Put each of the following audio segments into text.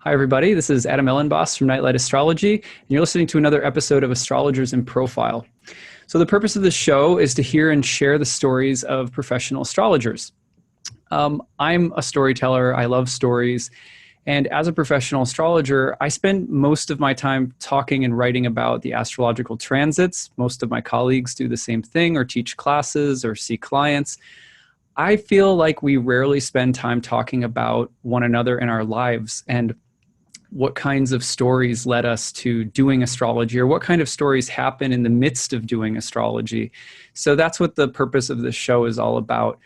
Hi, everybody. This is Adam Elenbaas from Nightlight Astrology, and you're listening to another episode of Astrologers in Profile. So the purpose of this show is to hear and share the stories of professional astrologers. I'm a storyteller. I love stories. And as a professional astrologer, I spend most of my time talking and writing about the astrological transits. Most of my colleagues do the same thing or teach classes or see clients. I feel like we rarely spend time talking about one another in our lives and what kinds of stories led us to doing astrology, or what kind of stories happen in the midst of doing astrology. So that's what the purpose of this show is all about.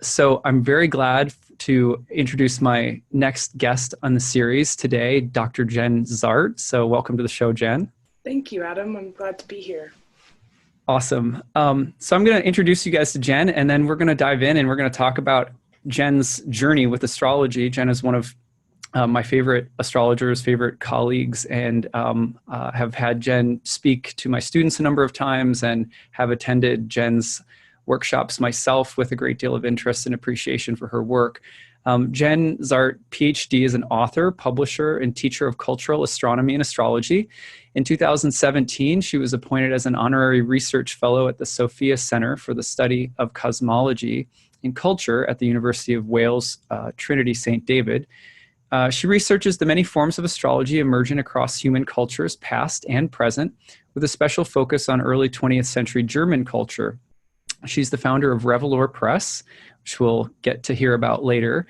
So I'm very glad to introduce my next guest on the series today, Dr. Jenn Zahrt. So welcome to the show, Jenn. Thank you, Adam. I'm glad to be here. Awesome. So I'm going to introduce you guys to Jenn, and then we're going to dive in and we're going to talk about Jenn's journey with astrology. Jenn is one of my favorite astrologers, favorite colleagues, and have had Jenn speak to my students a number of times and have attended Jenn's workshops myself with a great deal of interest and appreciation for her work. Jenn Zahrt, PhD, is an author, publisher, and teacher of cultural astronomy and astrology. In 2017, she was appointed as an honorary research fellow at the Sofia Center for the Study of Cosmology and Culture at the University of Wales, Trinity St. David. She researches the many forms of astrology emerging across human cultures, past and present, with a special focus on early 20th century German culture. She's the founder of Revelor Press, which we'll get to hear about later,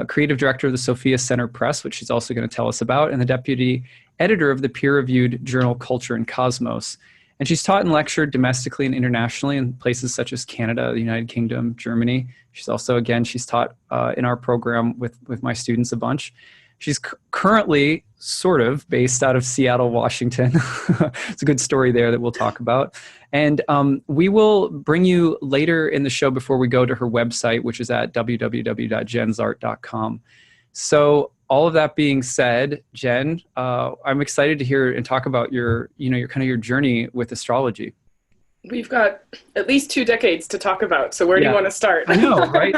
creative director of the Sofia Center Press, which she's also going to tell us about, and the deputy editor of the peer-reviewed journal Culture and Cosmos. And she's taught and lectured domestically and internationally in places such as Canada, the United Kingdom, Germany. She's also, again, she's taught in our program with my students a bunch. She's currently sort of based out of Seattle, Washington. It's a good story there that we'll talk about. And we will bring you later in the show before we go to her website, which is at www.jennzahrt.com. So all of that being said, Jenn, I'm excited to hear and talk about your journey with astrology. We've got at least 2 decades to talk about. So where do you want to start? I know, right?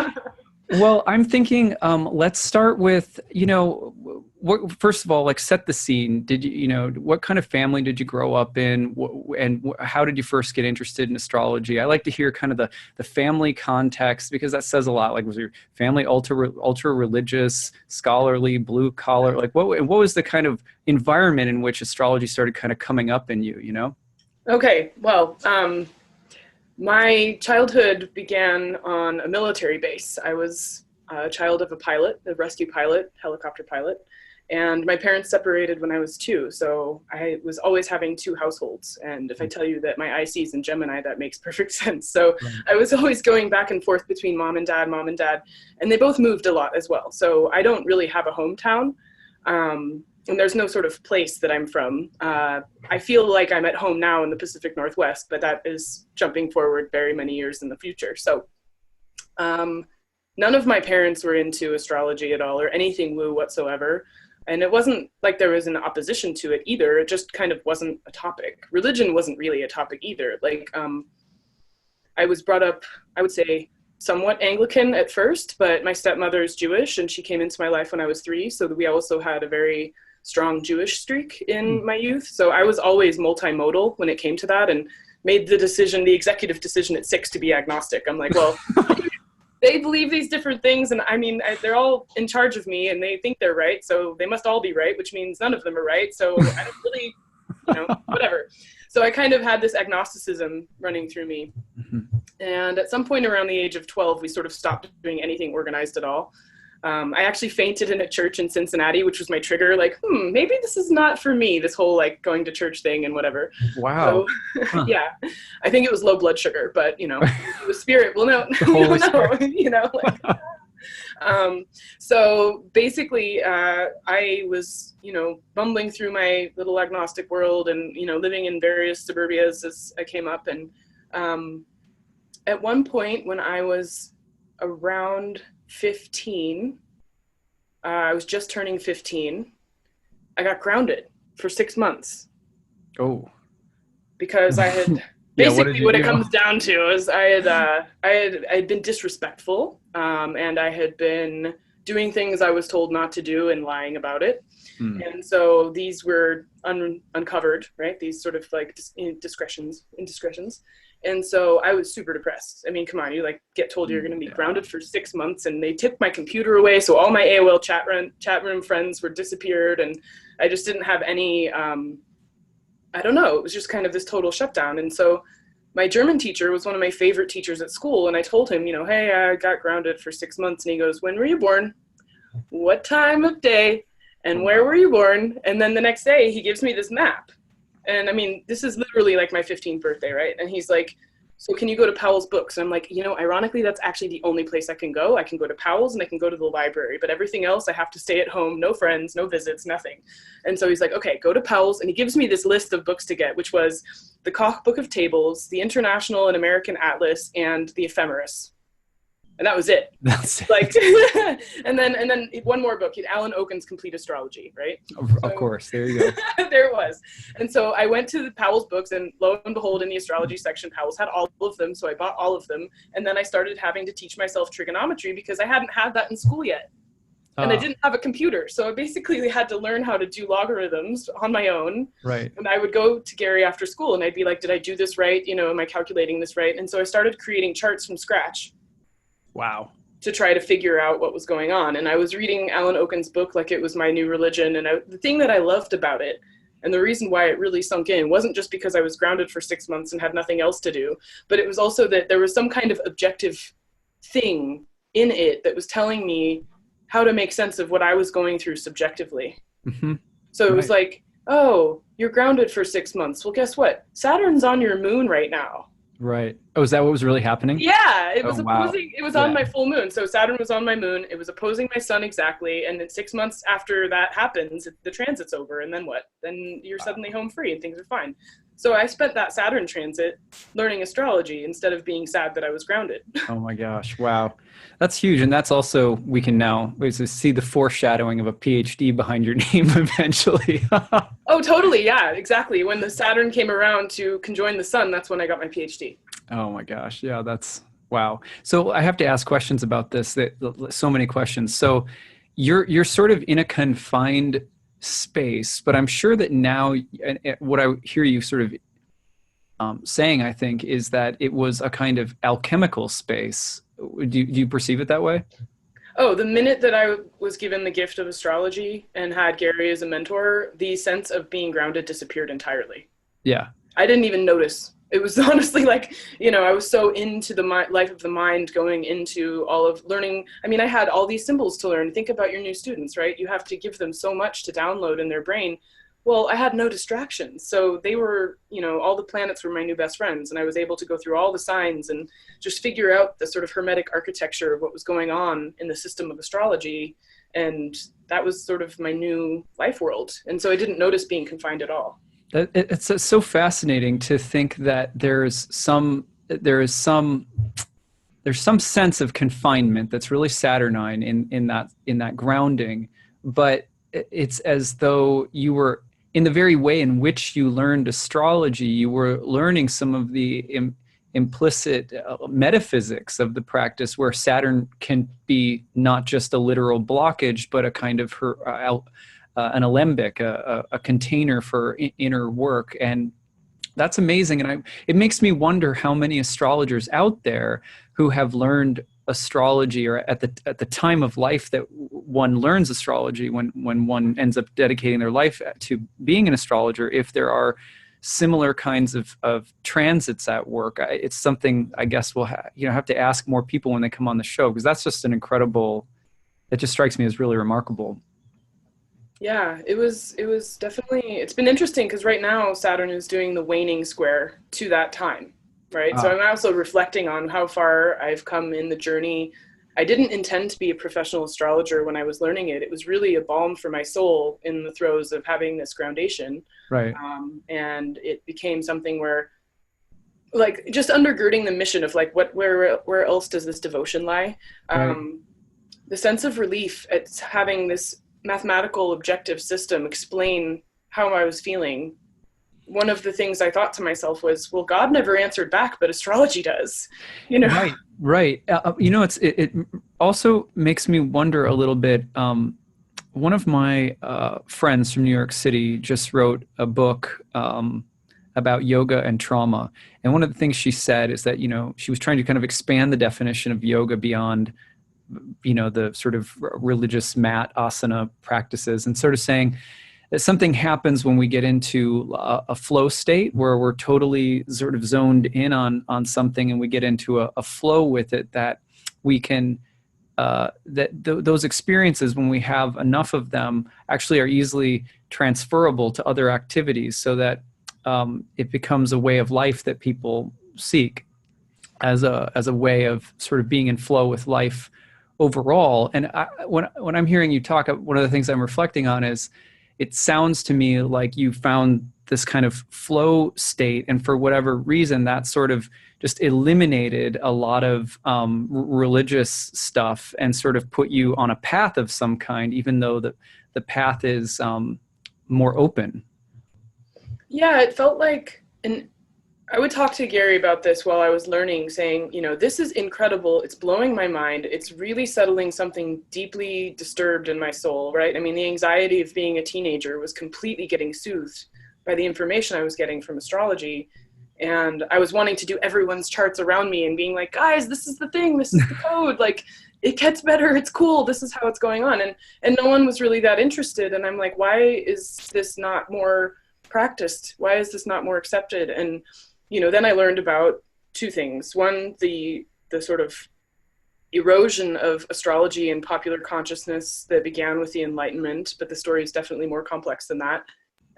Well, I'm thinking, let's start with, first of all, like set the scene. Did what kind of family did you grow up in? And how did you first get interested in astrology? I like to hear kind of the family context, because that says a lot. Like, was your family ultra religious, scholarly, blue collar? Like, what was the kind of environment in which astrology started kind of coming up in you, Okay, well, my childhood began on a military base. I was a child of a pilot, a rescue pilot, helicopter pilot, and my parents separated when I was 2, so I was always having 2 households. And if I tell you that my IC is in Gemini, that makes perfect sense. So I was always going back and forth between mom and dad, and they both moved a lot as well. So I don't really have a hometown. And there's no sort of place that I'm from. I feel like I'm at home now in the Pacific Northwest, but that is jumping forward very many years in the future. So none of my parents were into astrology at all or anything woo whatsoever. And it wasn't like there was an opposition to it either. It just kind of wasn't a topic. Religion wasn't really a topic either. Like I was brought up, I would say, somewhat Anglican at first, but my stepmother is Jewish and she came into my life when I was 3. So we also had a very strong Jewish streak in my youth. So I was always multimodal when it came to that, and made the executive decision at 6 to be agnostic. I'm like, well, they believe these different things, and I mean, they're all in charge of me and they think they're right. So they must all be right, which means none of them are right. So I don't really, whatever. So I kind of had this agnosticism running through me. Mm-hmm. And at some point around the age of 12, we sort of stopped doing anything organized at all. I actually fainted in a church in Cincinnati, which was my trigger. Like, maybe this is not for me, this whole like going to church thing and whatever. Wow. So, yeah, I think it was low blood sugar, but the spirit will know. So basically, I was, bumbling through my little agnostic world and, living in various suburbias as I came up. And at one point when I was around 15, I was just turning 15, I got grounded for 6 months. Oh. Because I had basically what it comes down to is I had been disrespectful, and I had been doing things I was told not to do and lying about it. And so these were uncovered, right? These sort of like indiscretions. And so I was super depressed. I mean, come on, you like get told you're going to be grounded for 6 months, and they took my computer away. So all my AOL chat room friends were disappeared. And I just didn't have any, I don't know, it was just kind of this total shutdown. And so my German teacher was one of my favorite teachers at school. And I told him, hey, I got grounded for 6 months. And he goes, when were you born? What time of day? And where were you born? And then the next day he gives me this map. And I mean, this is literally like my 15th birthday, right? And he's like, so can you go to Powell's Books? And I'm like, ironically, that's actually the only place I can go. I can go to Powell's and I can go to the library, but everything else I have to stay at home, no friends, no visits, nothing. And so he's like, okay, go to Powell's. And he gives me this list of books to get, which was the Koch Book of Tables, the International and American Atlas, and the Ephemeris. And that was it. That's it. Like, and then one more book, Alan Oken's Complete Astrology, right? Of course, there you go. There it was. And so I went to the Powell's Books, and lo and behold, in the astrology section, Powell's had all of them. So I bought all of them. And then I started having to teach myself trigonometry because I hadn't had that in school yet. And I didn't have a computer. So I basically had to learn how to do logarithms on my own. Right. And I would go to Gary after school and I'd be like, did I do this right? Am I calculating this right? And so I started creating charts from scratch. Wow. To try to figure out what was going on. And I was reading Alan Oken's book like it was my new religion. And the thing that I loved about it, and the reason why it really sunk in, wasn't just because I was grounded for 6 months and had nothing else to do, but it was also that there was some kind of objective thing in it that was telling me how to make sense of what I was going through subjectively. Mm-hmm. So it was like, oh, you're grounded for 6 months. Well, guess what? Saturn's on your moon right now. Right. Oh, is that what was really happening? Yeah, it was wow. opposing. It was on my full moon. So Saturn was on my moon. It was opposing my sun exactly. And then 6 months after that happens, the transit's over. And then what? Then you're suddenly home free and things are fine. So I spent that Saturn transit learning astrology instead of being sad that I was grounded. Oh my gosh. Wow. That's huge. And that's also, we can now see the foreshadowing of a PhD behind your name eventually. Oh, totally. Yeah, exactly. When the Saturn came around to conjoin the sun, that's when I got my PhD. Oh my gosh. Yeah, that's wow. So I have to ask questions about this, so many questions. So you're sort of in a confined space, but I'm sure that now, what I hear you sort of saying, I think, is that it was a kind of alchemical space. Do you perceive it that way? Oh, the minute that I was given the gift of astrology and had Gary as a mentor, the sense of being grounded disappeared entirely. Yeah. I didn't even notice. It was honestly like, I was so into the life of the mind going into all of learning. I mean, I had all these symbols to learn. Think about your new students, right? You have to give them so much to download in their brain. Well, I had no distractions. So they were, all the planets were my new best friends. And I was able to go through all the signs and just figure out the sort of hermetic architecture of what was going on in the system of astrology. And that was sort of my new life world. And so I didn't notice being confined at all. It's so fascinating to think that there's some sense of confinement that's really Saturnine in that grounding, but it's as though you were, in the very way in which you learned astrology, you were learning some of the implicit metaphysics of the practice, where Saturn can be not just a literal blockage, but a kind of an alembic, a container for inner work. And that's amazing. And it makes me wonder how many astrologers out there who have learned astrology, or at the time of life that one learns astrology, when one ends up dedicating their life to being an astrologer, if there are similar kinds of transits at work. It's something I guess we'll have to ask more people when they come on the show, because that's just it just strikes me as really remarkable. Yeah, it was definitely, it's been interesting because right now Saturn is doing the waning square to that time, right? So I'm also reflecting on how far I've come in the journey. I didn't intend to be a professional astrologer when I was learning it. It was really a balm for my soul in the throes of having this groundation. Right. And it became something where, like, just undergirding the mission of like, where else does this devotion lie? Right. The sense of relief at having this mathematical objective system explain how I was feeling. One of the things I thought to myself was, well, God never answered back, but astrology does, Right. also makes me wonder a little bit. One of my friends from New York City just wrote a book about yoga and trauma. And one of the things she said is that, she was trying to kind of expand the definition of yoga beyond, the sort of religious mat asana practices, and sort of saying that something happens when we get into a flow state where we're totally sort of zoned in on something, and we get into a flow with it, that we can those experiences, when we have enough of them, actually are easily transferable to other activities, so that it becomes a way of life that people seek as a way of sort of being in flow with life overall. And when I'm hearing you talk, one of the things I'm reflecting on is, it sounds to me like you found this kind of flow state, and for whatever reason, that sort of just eliminated a lot of religious stuff and sort of put you on a path of some kind, even though the path is more open. Yeah, it felt like, and I would talk to Gary about this while I was learning, saying, this is incredible. It's blowing my mind. It's really settling something deeply disturbed in my soul, right? I mean, the anxiety of being a teenager was completely getting soothed by the information I was getting from astrology. And I was wanting to do everyone's charts around me and being like, guys, this is the thing. This is the code. Like, it gets better. It's cool. This is how it's going on. And no one was really that interested. And I'm like, why is this not more practiced? Why is this not more accepted? And then I learned about two things. One, the sort of erosion of astrology and popular consciousness that began with the Enlightenment, but the story is definitely more complex than that.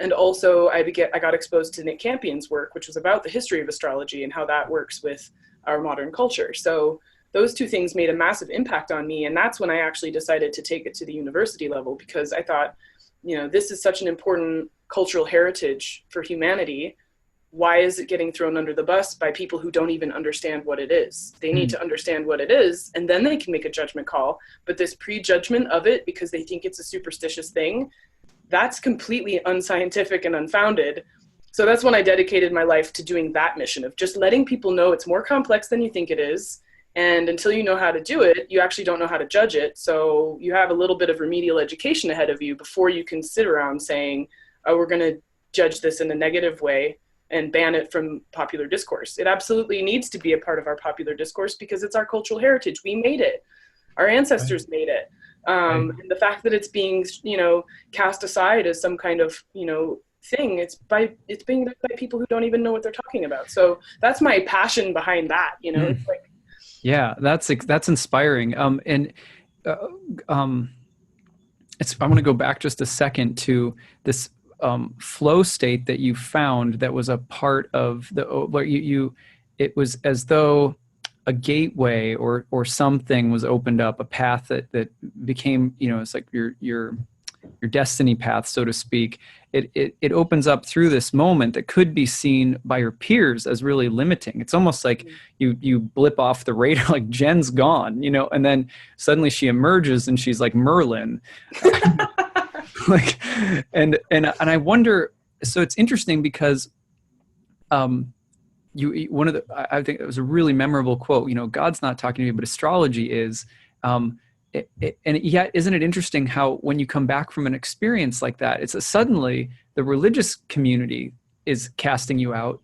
And also I got exposed to Nick Campion's work, which was about the history of astrology and how that works with our modern culture. So those two things made a massive impact on me. And that's when I actually decided to take it to the university level, because I thought, this is such an important cultural heritage for humanity. Why is it getting thrown under the bus by people who don't even understand what it is? They need to understand what it is, and then they can make a judgment call. But this prejudgment of it, because they think it's a superstitious thing, that's completely unscientific and unfounded. So that's when I dedicated my life to doing that mission of just letting people know it's more complex than you think it is. And until you know how to do it, you actually don't know how to judge it. So you have a little bit of remedial education ahead of you before you can sit around saying, oh, we're going to judge this in a negative way and ban it from popular discourse. It absolutely needs to be a part of our popular discourse because it's our cultural heritage. We made it. Our ancestors made it. And the fact that it's being, cast aside as some kind of, thing, it's being done by people who don't even know what they're talking about. So that's my passion behind that, It's like, yeah, that's inspiring. I want to go back just a second to this flow state that you found that was a part of where it was as though a gateway or something was opened up, a path that became, it's like your destiny path, so to speak. It opens up through this moment that could be seen by your peers as really limiting. It's almost like you blip off the radar, like Jenn's gone, and then suddenly she emerges and she's like Merlin. And I wonder, so it's interesting because I think it was a really memorable quote, God's not talking to me, but astrology is. And yet, isn't it interesting how when you come back from an experience like that, it's suddenly the religious community is casting you out,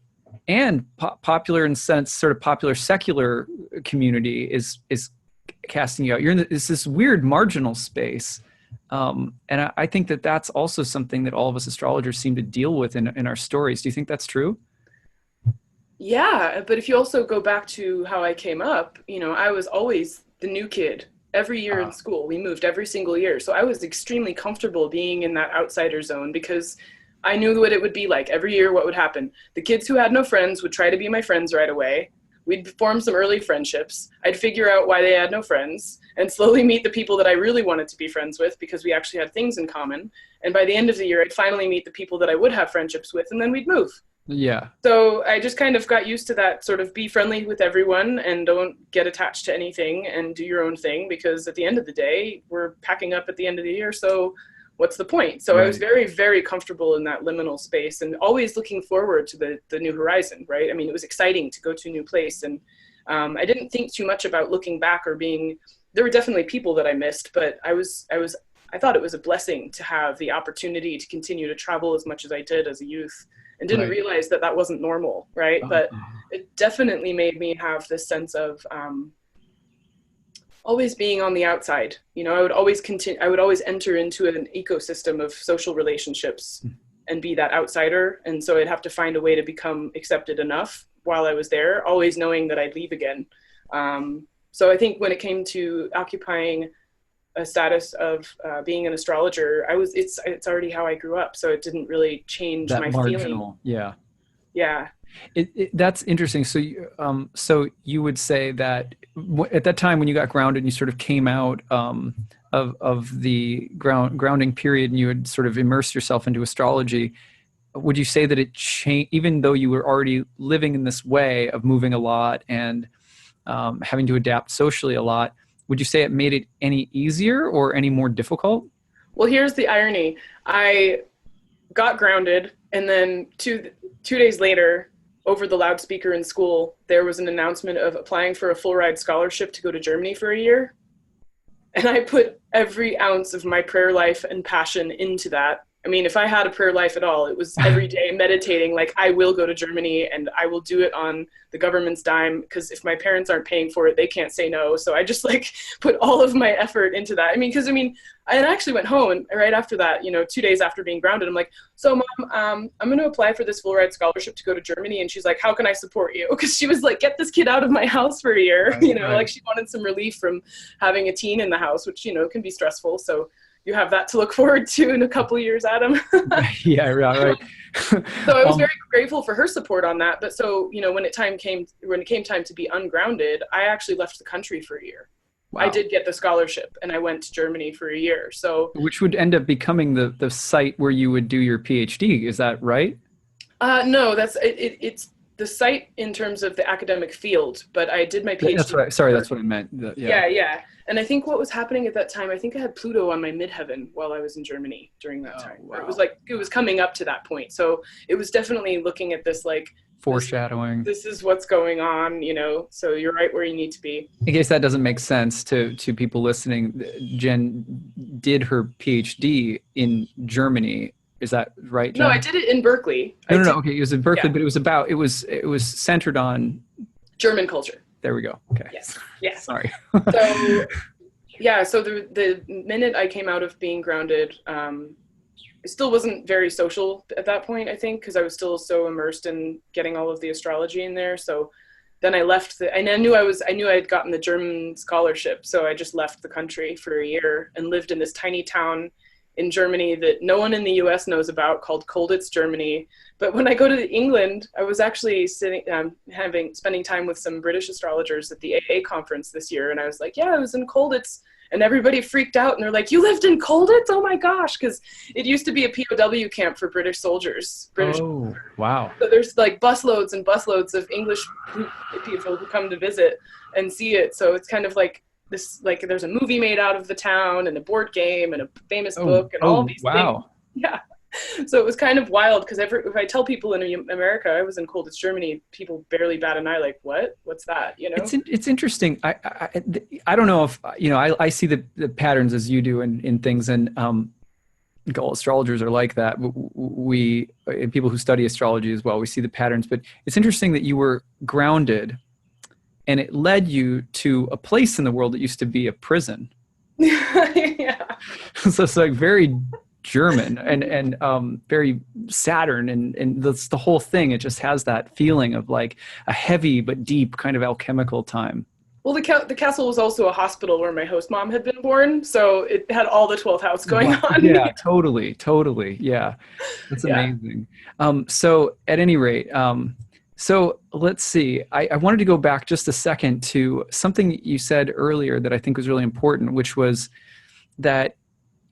and popular in sense, sort of popular secular community is casting you out. You're in this weird marginal space. And I think that that's also something that all of us astrologers seem to deal with in our stories. Do you think that's true? Yeah, but if you also go back to how I came up, I was always the new kid. Every year in school, we moved every single year. So I was extremely comfortable being in that outsider zone because I knew what it would be like. Every year, what would happen? The kids who had no friends would try to be my friends right away. We'd form some early friendships. I'd figure out why they had no friends and slowly meet the people that I really wanted to be friends with because we actually had things in common. And by the end of the year, I'd finally meet the people that I would have friendships with, and then we'd move. Yeah. So I just kind of got used to that sort of be friendly with everyone and don't get attached to anything and do your own thing, because at the end of the day, we're packing up at the end of the year. So what's the point? So right. I was very, very comfortable in that liminal space and always looking forward to the new horizon, right? I mean, it was exciting to go to a new place. And I didn't think too much about looking back or being there were definitely people that I missed, but I thought it was a blessing to have the opportunity to continue to travel as much as I did as a youth, and didn't realize that that wasn't normal, right? But it definitely made me have this sense of always being on the outside. You know, I would always enter into an ecosystem of social relationships and be that outsider. And so I'd have to find a way to become accepted enough while I was there, always knowing that I'd leave again. So I think when it came to occupying a status of being an astrologer, it's already how I grew up. So it didn't really change that my marginal, feeling. Yeah. That's interesting. So so you would say that at that time when you got grounded and you sort of came out of the grounding period and you had sort of immersed yourself into astrology, would you say that it changed, even though you were already living in this way of moving a lot and having to adapt socially a lot, would you say it made it any easier or any more difficult? Well, here's the irony. I got grounded, and then two days later, over the loudspeaker in school, there was an announcement of applying for a full ride scholarship to go to Germany for a year. And I put every ounce of my prayer life and passion into that. I mean, if I had a prayer life at all, it was every day meditating, like, I will go to Germany and I will do it on the government's dime, because if my parents aren't paying for it, they can't say no. So I just like put all of my effort into that. I mean, because I actually went home, and right after that, 2 days after being grounded, I'm like, so Mom, I'm going to apply for this full ride scholarship to go to Germany. And she's like, how can I support you? Because she was like, get this kid out of my house for a year. Right, like she wanted some relief from having a teen in the house, which, can be stressful. So you have that to look forward to in a couple of years, Adam. Yeah, right. So I was very grateful for her support on that. But so, when it came time to be ungrounded, I actually left the country for a year. Wow. I did get the scholarship and I went to Germany for a year. So, which would end up becoming the site where you would do your PhD. Is that right? No, it's the site in terms of the academic field, but I did my PhD. That's right. Sorry, that's what I meant. Yeah. And I think what was happening at that time, I think I had Pluto on my midheaven while I was in Germany during that time. Wow. It was coming up to that point. So it was definitely looking at this like foreshadowing. This is what's going on, so you're right where you need to be. In case that doesn't make sense to people listening, Jenn did her PhD in Germany. Is that right, Jenn? No, I did it in Berkeley. No. Okay, it was in Berkeley, but it was centered on German culture. There we go. Okay. Yes. Yeah. Sorry. So the minute I came out of being grounded, it still wasn't very social at that point, I think, because I was still so immersed in getting all of the astrology in there. So then I left and I knew I had gotten the German scholarship. So I just left the country for a year and lived in this tiny town in Germany that no one in the US knows about, called Colditz, Germany. But when I go to England, I was actually spending time with some British astrologers at the AA conference this year. And I was like, yeah, I was in Colditz. And everybody freaked out and they're like, you lived in Colditz? Oh my gosh. Because it used to be a POW camp for British soldiers. Oh, wow. So there's like busloads and busloads of English people who come to visit and see it. So it's kind of like this, like there's a movie made out of the town and a board game and a famous book and all these things. Yeah. So it was kind of wild because if I tell people in America I was in Colditz, Germany, people barely bat an eye, like, what? What's that? It's interesting. I don't know if I see the patterns as you do in things, and all astrologers are like that. We and people who study astrology as well, we see the patterns. But it's interesting that you were grounded, and it led you to a place in the world that used to be a prison. Yeah. So it's like very German and very Saturn and that's the whole thing. It just has that feeling of like a heavy but deep kind of alchemical time. Well, the castle was also a hospital where my host mom had been born, so it had all the 12th house going on. Yeah, totally. Yeah, that's amazing. So at any rate, so let's see. I wanted to go back just a second to something you said earlier that I think was really important, which was that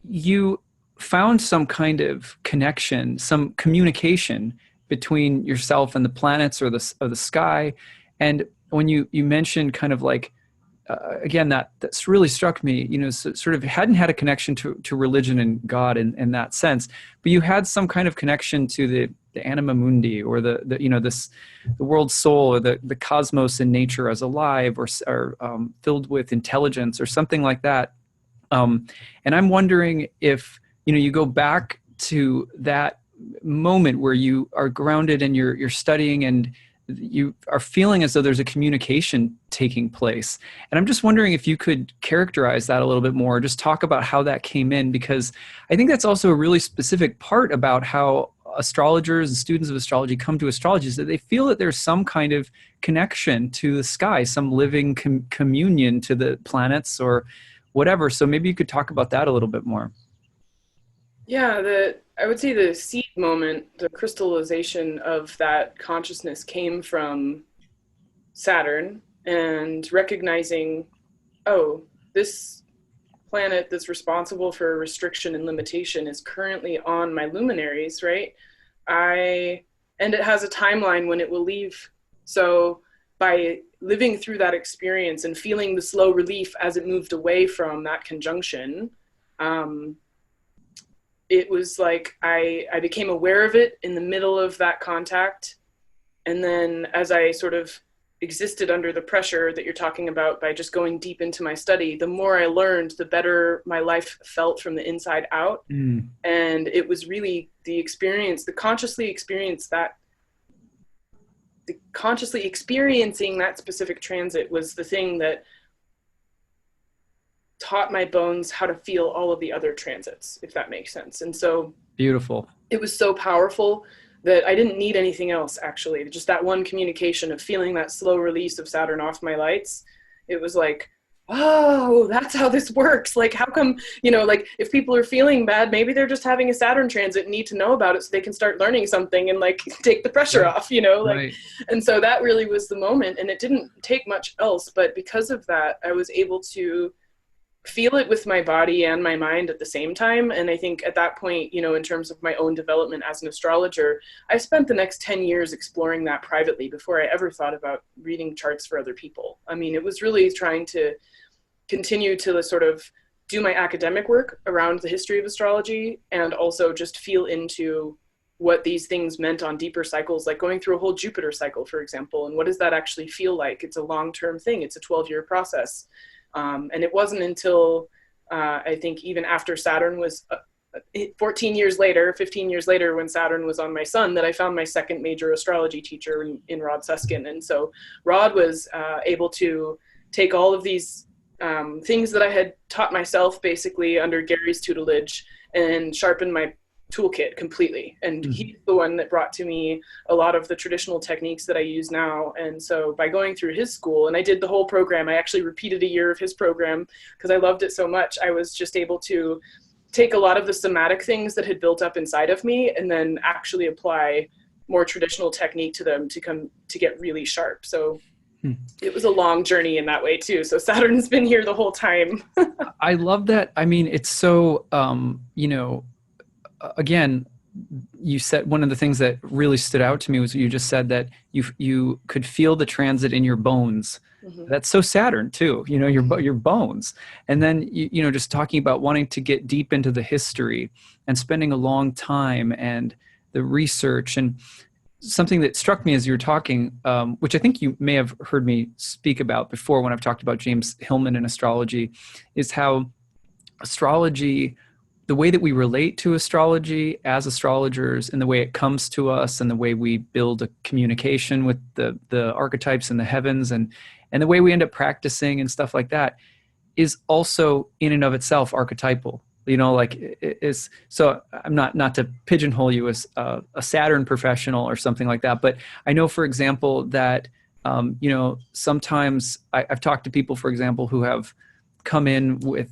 you found some kind of connection, some communication between yourself and the planets or the sky. And when you mentioned kind of like again, that's really struck me, sort of hadn't had a connection to religion and God in that sense, but you had some kind of connection to the anima mundi, or the world soul, or the cosmos in nature as alive, or filled with intelligence, or something like that. And I'm wondering if, you go back to that moment where you are grounded and you're studying, and you are feeling as though there's a communication taking place. And I'm just wondering if you could characterize that a little bit more, just talk about how that came in, because I think that's also a really specific part about how astrologers and students of astrology come to astrology, is that they feel that there's some kind of connection to the sky, some living communion to the planets or whatever. So maybe you could talk about that a little bit more. Yeah, I would say the seed moment, the crystallization of that consciousness came from Saturn, and recognizing, oh, this planet that's responsible for restriction and limitation is currently on my luminaries, right? And it has a timeline when it will leave. So by living through that experience and feeling the slow relief as it moved away from that conjunction, it was like I became aware of it in the middle of that contact. And then as I sort of existed under the pressure that you're talking about, by just going deep into my study, the more I learned, the better my life felt from the inside out. And it was really the consciously experiencing that specific transit was the thing that taught my bones how to feel all of the other transits, if that makes sense. And so beautiful. It was so powerful that I didn't need anything else, actually. Just that one communication of feeling that slow release of Saturn off my lights. It was like, oh, that's how this works. Like, how come, like if people are feeling bad, maybe they're just having a Saturn transit and need to know about it so they can start learning something and like take the pressure off, Right. And so that really was the moment, and it didn't take much else. But because of that, I was able to feel it with my body and my mind at the same time. And I think at that point, in terms of my own development as an astrologer, I spent the next 10 years exploring that privately before I ever thought about reading charts for other people. I mean, it was really trying to continue to sort of do my academic work around the history of astrology, and also just feel into what these things meant on deeper cycles, like going through a whole Jupiter cycle, for example. And what does that actually feel like? It's a long-term thing. It's a 12-year process. And it wasn't until I think even after Saturn was 15 years later, when Saturn was on my sun, that I found my second major astrology teacher in Rod Susskind. And so Rod was able to take all of these things that I had taught myself basically under Gary's tutelage and sharpen my toolkit completely. And he's the one that brought to me a lot of the traditional techniques that I use now. And so by going through his school, and I did the whole program, I actually repeated a year of his program because I loved it so much. I was just able to take a lot of the somatic things that had built up inside of me and then actually apply more traditional technique to them to get really sharp. So it was a long journey in that way too. So Saturn's been here the whole time. I love that. I mean, it's so, again, you said one of the things that really stood out to me was you just said that you could feel the transit in your bones. That's so Saturn too, your bones. And then, just talking about wanting to get deep into the history and spending a long time and the research. And something that struck me as you were talking, which I think you may have heard me speak about before when I've talked about James Hillman and astrology, is how astrology, the way that we relate to astrology as astrologers and the way it comes to us and the way we build a communication with the archetypes in the heavens and the way we end up practicing and stuff like that is also in and of itself archetypal. Is so I'm not to pigeonhole you as a Saturn professional or something like that, but I know, for example, that, sometimes I've talked to people, for example, who have come in with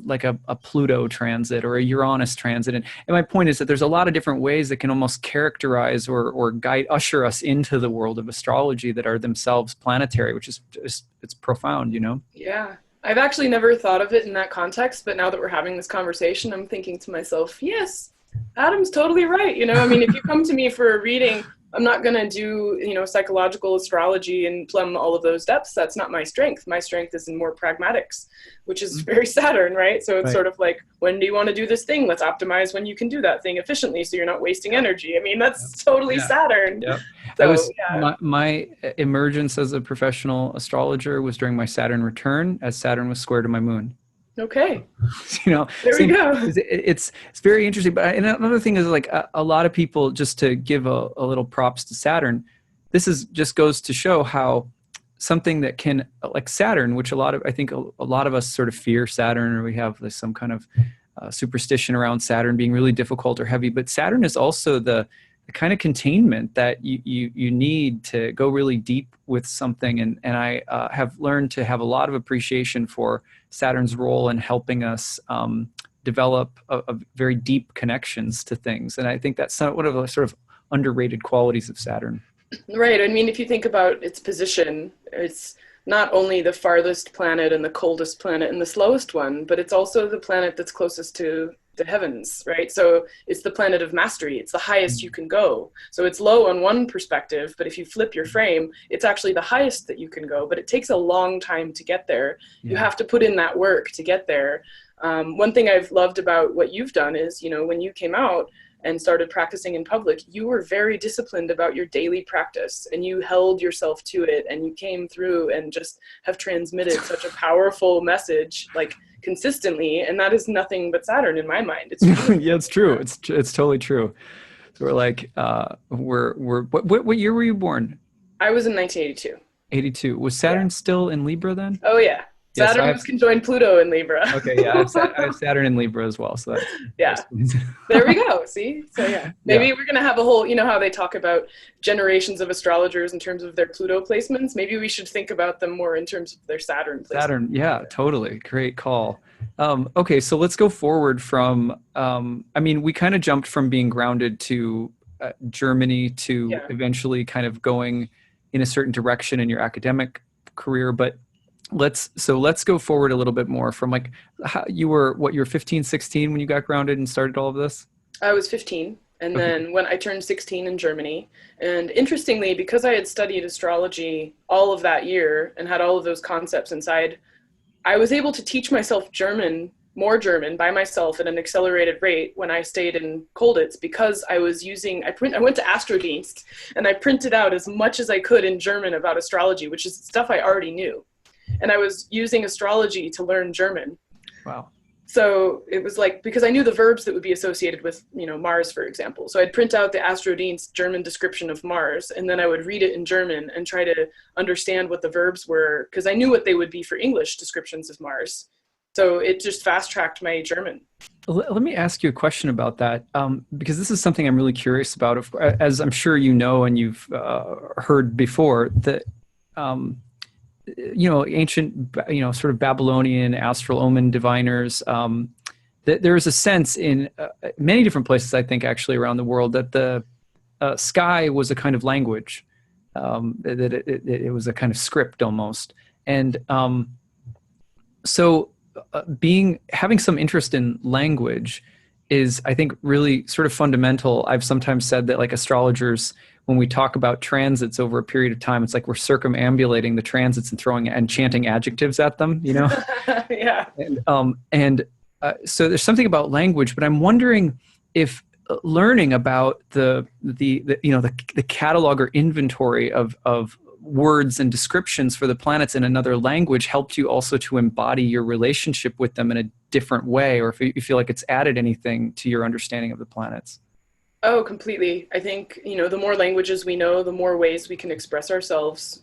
like a Pluto transit or a Uranus transit. And my point is that there's a lot of different ways that can almost characterize or guide, usher us into the world of astrology that are themselves planetary, which is just, it's profound, Yeah. I've actually never thought of it in that context, but now that we're having this conversation, I'm thinking to myself, yes, Adam's totally right. I mean, if you come to me for a reading, I'm not going to do, psychological astrology and plumb all of those depths. That's not my strength. My strength is in more pragmatics, which is very Saturn, right? So it's sort of like, when do you want to do this thing? Let's optimize when you can do that thing efficiently so you're not wasting energy. I mean, that's totally Saturn. Yep. So, my emergence as a professional astrologer was during my Saturn return, as Saturn was square to my moon. Okay. There we go. It's very interesting. But another thing is, like, a lot of people, just to give a little props to Saturn, this just goes to show how something that can, like Saturn, which I think a lot of us sort of fear Saturn, or we have some kind of superstition around Saturn being really difficult or heavy. But Saturn is also the kind of containment that you need to go really deep with something. And I have learned to have a lot of appreciation for Saturn's role in helping us develop a very deep connections to things. And I think that's one of the sort of underrated qualities of Saturn. Right. I mean, if you think about its position, it's not only the farthest planet and the coldest planet and the slowest one, but it's also the planet that's closest to the heavens, right? So it's the planet of mastery. It's the highest you can go. So it's low on one perspective, but if you flip your frame, it's actually the highest that you can go, but it takes a long time to get there. Yeah. You have to put in that work to get there. One thing I've loved about what you've done is, when you came out and started practicing in public, you were very disciplined about your daily practice, and you held yourself to it, and you came through and just have transmitted such a powerful message, like, consistently. And that is nothing but Saturn in my mind. It's yeah, it's true. It's totally true. So we're like, what year were you born? I was in 1982. 82. Was Saturn still in Libra then? Oh yeah. Saturn was conjoined Pluto in Libra. Okay, yeah, I have Saturn in Libra as well. So that's, there we go. See, so maybe we're gonna have a whole. How they talk about generations of astrologers in terms of their Pluto placements. Maybe we should think about them more in terms of their Saturn placements. Saturn, yeah, totally. Great call. Okay, so let's go forward from. We kind of jumped from being grounded to Germany to eventually kind of going in a certain direction in your academic career, but. Let's go forward a little bit more from, like, how you were 15, 16 when you got grounded and started all of this? I was 15. And then when I turned 16 in Germany, and interestingly, because I had studied astrology all of that year and had all of those concepts inside, I was able to teach myself more German by myself at an accelerated rate when I stayed in Colditz, because I was I went to Astrodienst and I printed out as much as I could in German about astrology, which is stuff I already knew. And I was using astrology to learn German. Wow. So it was like, because I knew the verbs that would be associated with, Mars, for example. So I'd print out the Astrodienst German description of Mars, and then I would read it in German and try to understand what the verbs were, because I knew what they would be for English descriptions of Mars. So it just fast-tracked my German. Let me ask you a question about that, because this is something I'm really curious about. As I'm sure you know and you've heard before, that ancient, sort of Babylonian astral omen diviners, that there is a sense in many different places, I think, actually around the world, that the sky was a kind of language, that it was a kind of script almost. And having some interest in language is, I think, really sort of fundamental. I've sometimes said that, like, astrologers, when we talk about transits over a period of time, it's like we're circumambulating the transits and chanting adjectives at them, Yeah. So there's something about language, but I'm wondering if learning about the catalog or inventory of words and descriptions for the planets in another language helped you also to embody your relationship with them in a different way, or if you feel like it's added anything to your understanding of the planets. Oh, completely. I think, the more languages we know, the more ways we can express ourselves.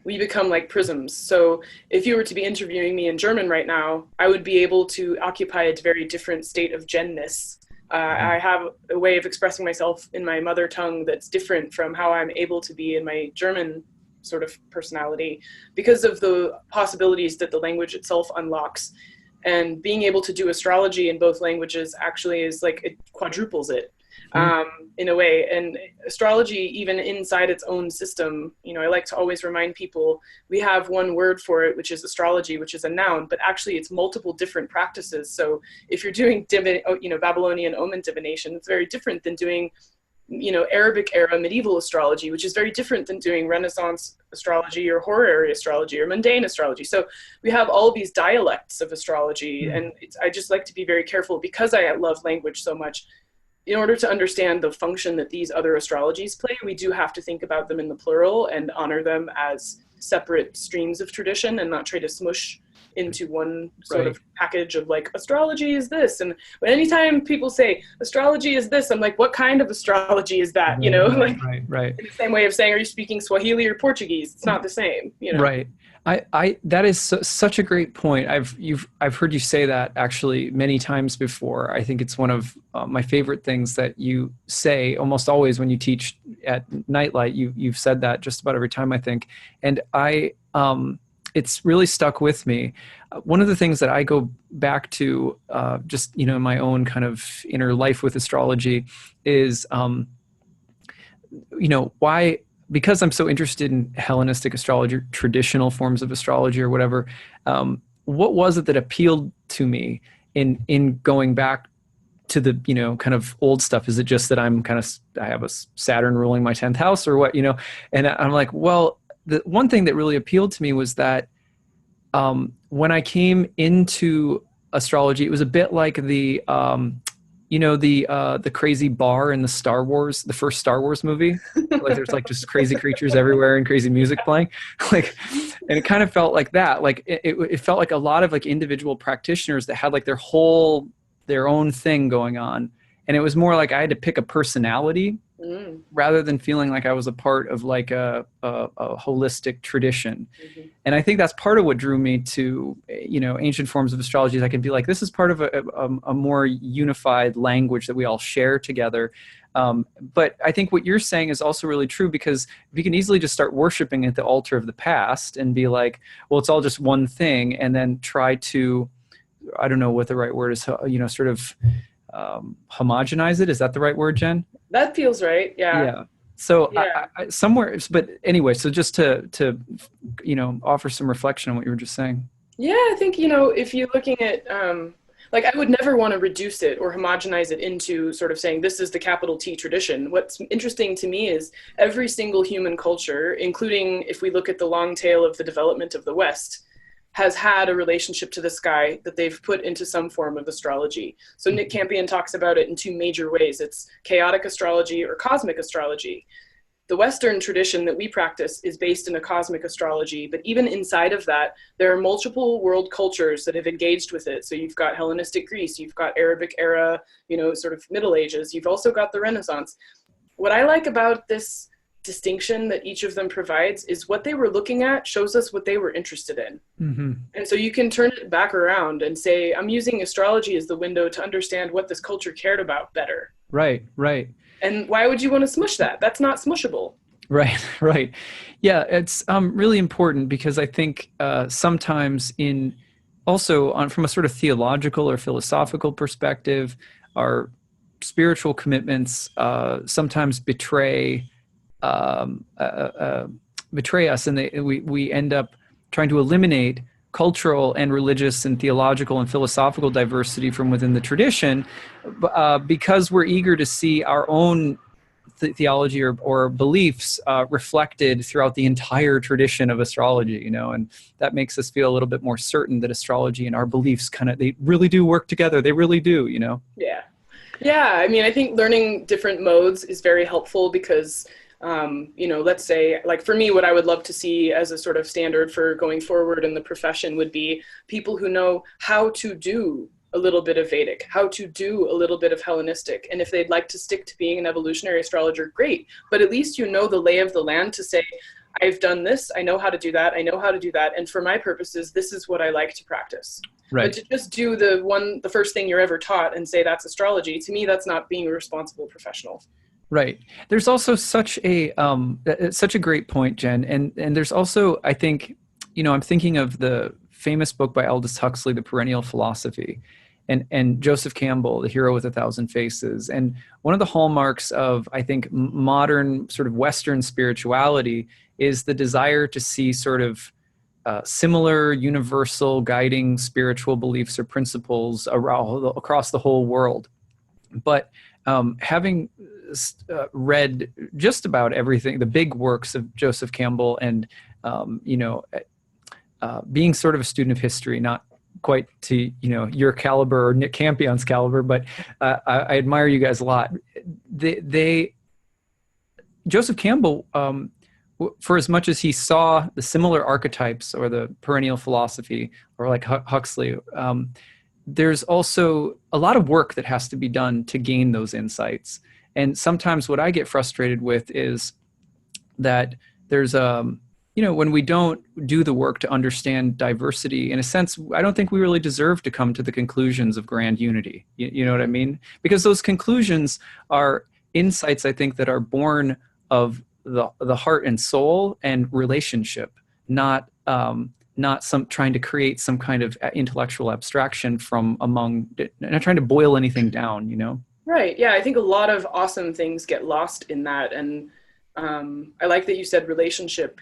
We become like prisms. So if you were to be interviewing me in German right now, I would be able to occupy a very different state of Jenness. I have a way of expressing myself in my mother tongue that's different from how I'm able to be in my German sort of personality, because of the possibilities that the language itself unlocks. And being able to do astrology in both languages actually is like, it quadruples it. In a way. And astrology, even inside its own system, I like to always remind people, we have one word for it, which is astrology, which is a noun, but actually it's multiple different practices. So if you're doing Babylonian omen divination, it's very different than doing Arabic era medieval astrology, which is very different than doing Renaissance astrology or horary astrology or mundane astrology. So we have all these dialects of astrology, and I just like to be very careful, because I love language so much. In order to understand the function that these other astrologies play, we do have to think about them in the plural and honor them as separate streams of tradition, and not try to smush into one sort of package of like, astrology is this. And but anytime people say astrology is this, I'm like, what kind of astrology is that? Right. In the same way of saying, are you speaking Swahili or Portuguese? It's not the same, Right. That is such a great point. I've heard you say that actually many times before. I think it's one of my favorite things that you say almost always when you teach at Nightlight. You've said that just about every time, I think. And it's really stuck with me. One of the things that I go back to just, in my own kind of inner life with astrology is, why, because I'm so interested in Hellenistic astrology, traditional forms of astrology or whatever, what was it that appealed to me in going back to the, kind of old stuff? Is it just that I have a Saturn ruling my 10th house or what, and I'm like, well, the one thing that really appealed to me was that when I came into astrology, it was a bit like the crazy bar in the first Star Wars movie. Like there's like just crazy creatures everywhere and crazy music playing. And it kind of felt like that. Like it felt like a lot of like individual practitioners that had like their own thing going on. And it was more like I had to pick a personality rather than feeling like I was a part of like a holistic tradition. Mm-hmm. And I think that's part of what drew me to, ancient forms of astrology. Is I can be like, this is part of a more unified language that we all share together. But I think what you're saying is also really true, because we can easily just start worshiping at the altar of the past and be like, well, it's all just one thing. And then try to, I don't know what the right word is, sort of homogenize it. Is that the right word, Jen? That feels right. Yeah. Yeah. So I somewhere, but anyway, so just to offer some reflection on what you were just saying. Yeah, I think, if you're looking at, like, I would never want to reduce it or homogenize it into sort of saying this is the capital T tradition. What's interesting to me is every single human culture, including if we look at the long tail of the development of the West, has had a relationship to the sky that they've put into some form of astrology. So Nick Campion talks about it in two major ways. It's chaotic astrology or cosmic astrology. The Western tradition that we practice is based in a cosmic astrology, but even inside of that, there are multiple world cultures that have engaged with it. So you've got Hellenistic Greece, you've got Arabic era, sort of Middle Ages, you've also got the Renaissance. What I like about this distinction that each of them provides is what they were looking at shows us what they were interested in. Mm-hmm. And so you can turn it back around and say, I'm using astrology as the window to understand what this culture cared about better. Right. And why would you want to smush that? That's not smushable. Right. Yeah, it's really important, because I think sometimes from a sort of theological or philosophical perspective, our spiritual commitments sometimes betray us, and we end up trying to eliminate cultural and religious and theological and philosophical diversity from within the tradition, because we're eager to see our own theology or beliefs reflected throughout the entire tradition of astrology, and that makes us feel a little bit more certain that astrology and our beliefs they really do work together. They really do, Yeah. I mean, I think learning different modes is very helpful, because let's say, like for me, what I would love to see as a sort of standard for going forward in the profession would be people who know how to do a little bit of Vedic, how to do a little bit of Hellenistic. And if they'd like to stick to being an evolutionary astrologer, great. But at least the lay of the land to say, I've done this, I know how to do that, I know how to do that. And for my purposes, this is what I like to practice. Right. But to just do the first thing you're ever taught and say that's astrology, to me, that's not being a responsible professional. Right. There's also such a great point, Jen. And there's also, I think, I'm thinking of the famous book by Aldous Huxley, The Perennial Philosophy, and Joseph Campbell, The Hero with a Thousand Faces. And one of the hallmarks of, I think, modern sort of Western spirituality is the desire to see sort of similar, universal, guiding spiritual beliefs or principles across the whole world. But having read just about everything, the big works of Joseph Campbell, and being sort of a student of history, not quite to your caliber or Nick Campion's caliber, but I admire you guys a lot. Joseph Campbell, for as much as he saw the similar archetypes or the perennial philosophy, or like Huxley, there's also a lot of work that has to be done to gain those insights. And sometimes what I get frustrated with is that there's when we don't do the work to understand diversity, in a sense, I don't think we really deserve to come to the conclusions of grand unity. You know what I mean? Because those conclusions are insights, I think, that are born of the heart and soul and relationship, not some trying to create some kind of intellectual abstraction from among, not trying to boil anything down, Right. Yeah. I think a lot of awesome things get lost in that. And I like that you said relationship.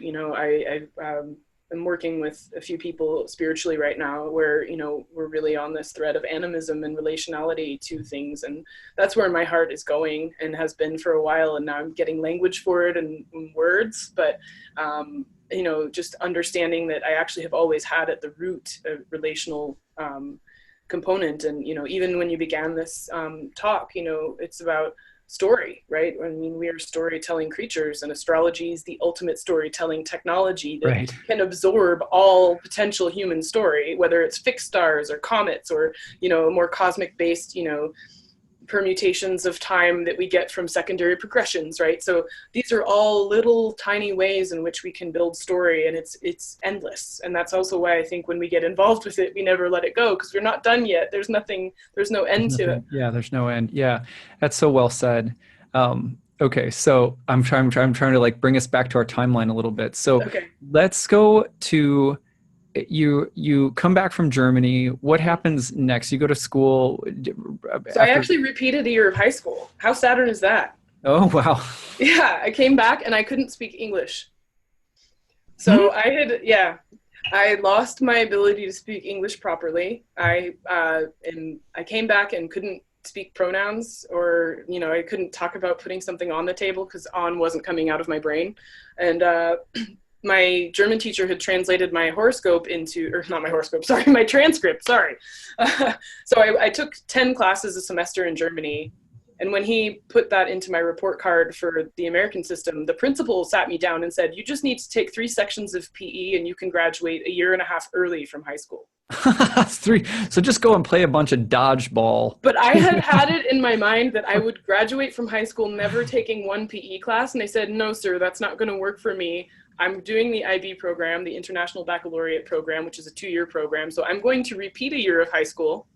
I'm working with a few people spiritually right now where, we're really on this thread of animism and relationality to things. And that's where my heart is going and has been for a while. And now I'm getting language for it and words. But, just understanding that I actually have always had at the root a relational component. And, even when you began this talk, it's about story, right? I mean, we are storytelling creatures, and astrology is the ultimate storytelling technology that can absorb all potential human story, whether it's fixed stars or comets or, more cosmic based, permutations of time that we get from secondary progressions, right? So these are all little tiny ways in which we can build story, and it's endless. And that's also why I think when we get involved with it, we never let it go, because we're not done yet. There's no end to it. Yeah, there's no end. Yeah, that's so well said. Okay, so I'm trying to like bring us back to our timeline a little bit. So let's go to you come back from Germany. What happens next? You go to school. So I actually repeated a year of high school. How Saturn is that? Oh, wow. Yeah, I came back and I couldn't speak English. So I lost my ability to speak English properly. I came back and couldn't speak pronouns, or, I couldn't talk about putting something on the table because on wasn't coming out of my brain. And, my German teacher had translated my horoscope my transcript, sorry. So I took 10 classes a semester in Germany. And when he put that into my report card for the American system, the principal sat me down and said, you just need to take 3 sections of PE and you can graduate a year and a half early from high school. 3. So just go and play a bunch of dodgeball. But I had it in my mind that I would graduate from high school never taking 1 PE class. And they said, no, sir, that's not going to work for me. I'm doing the IB program, the International Baccalaureate program, which is a 2-year program. So I'm going to repeat a year of high school,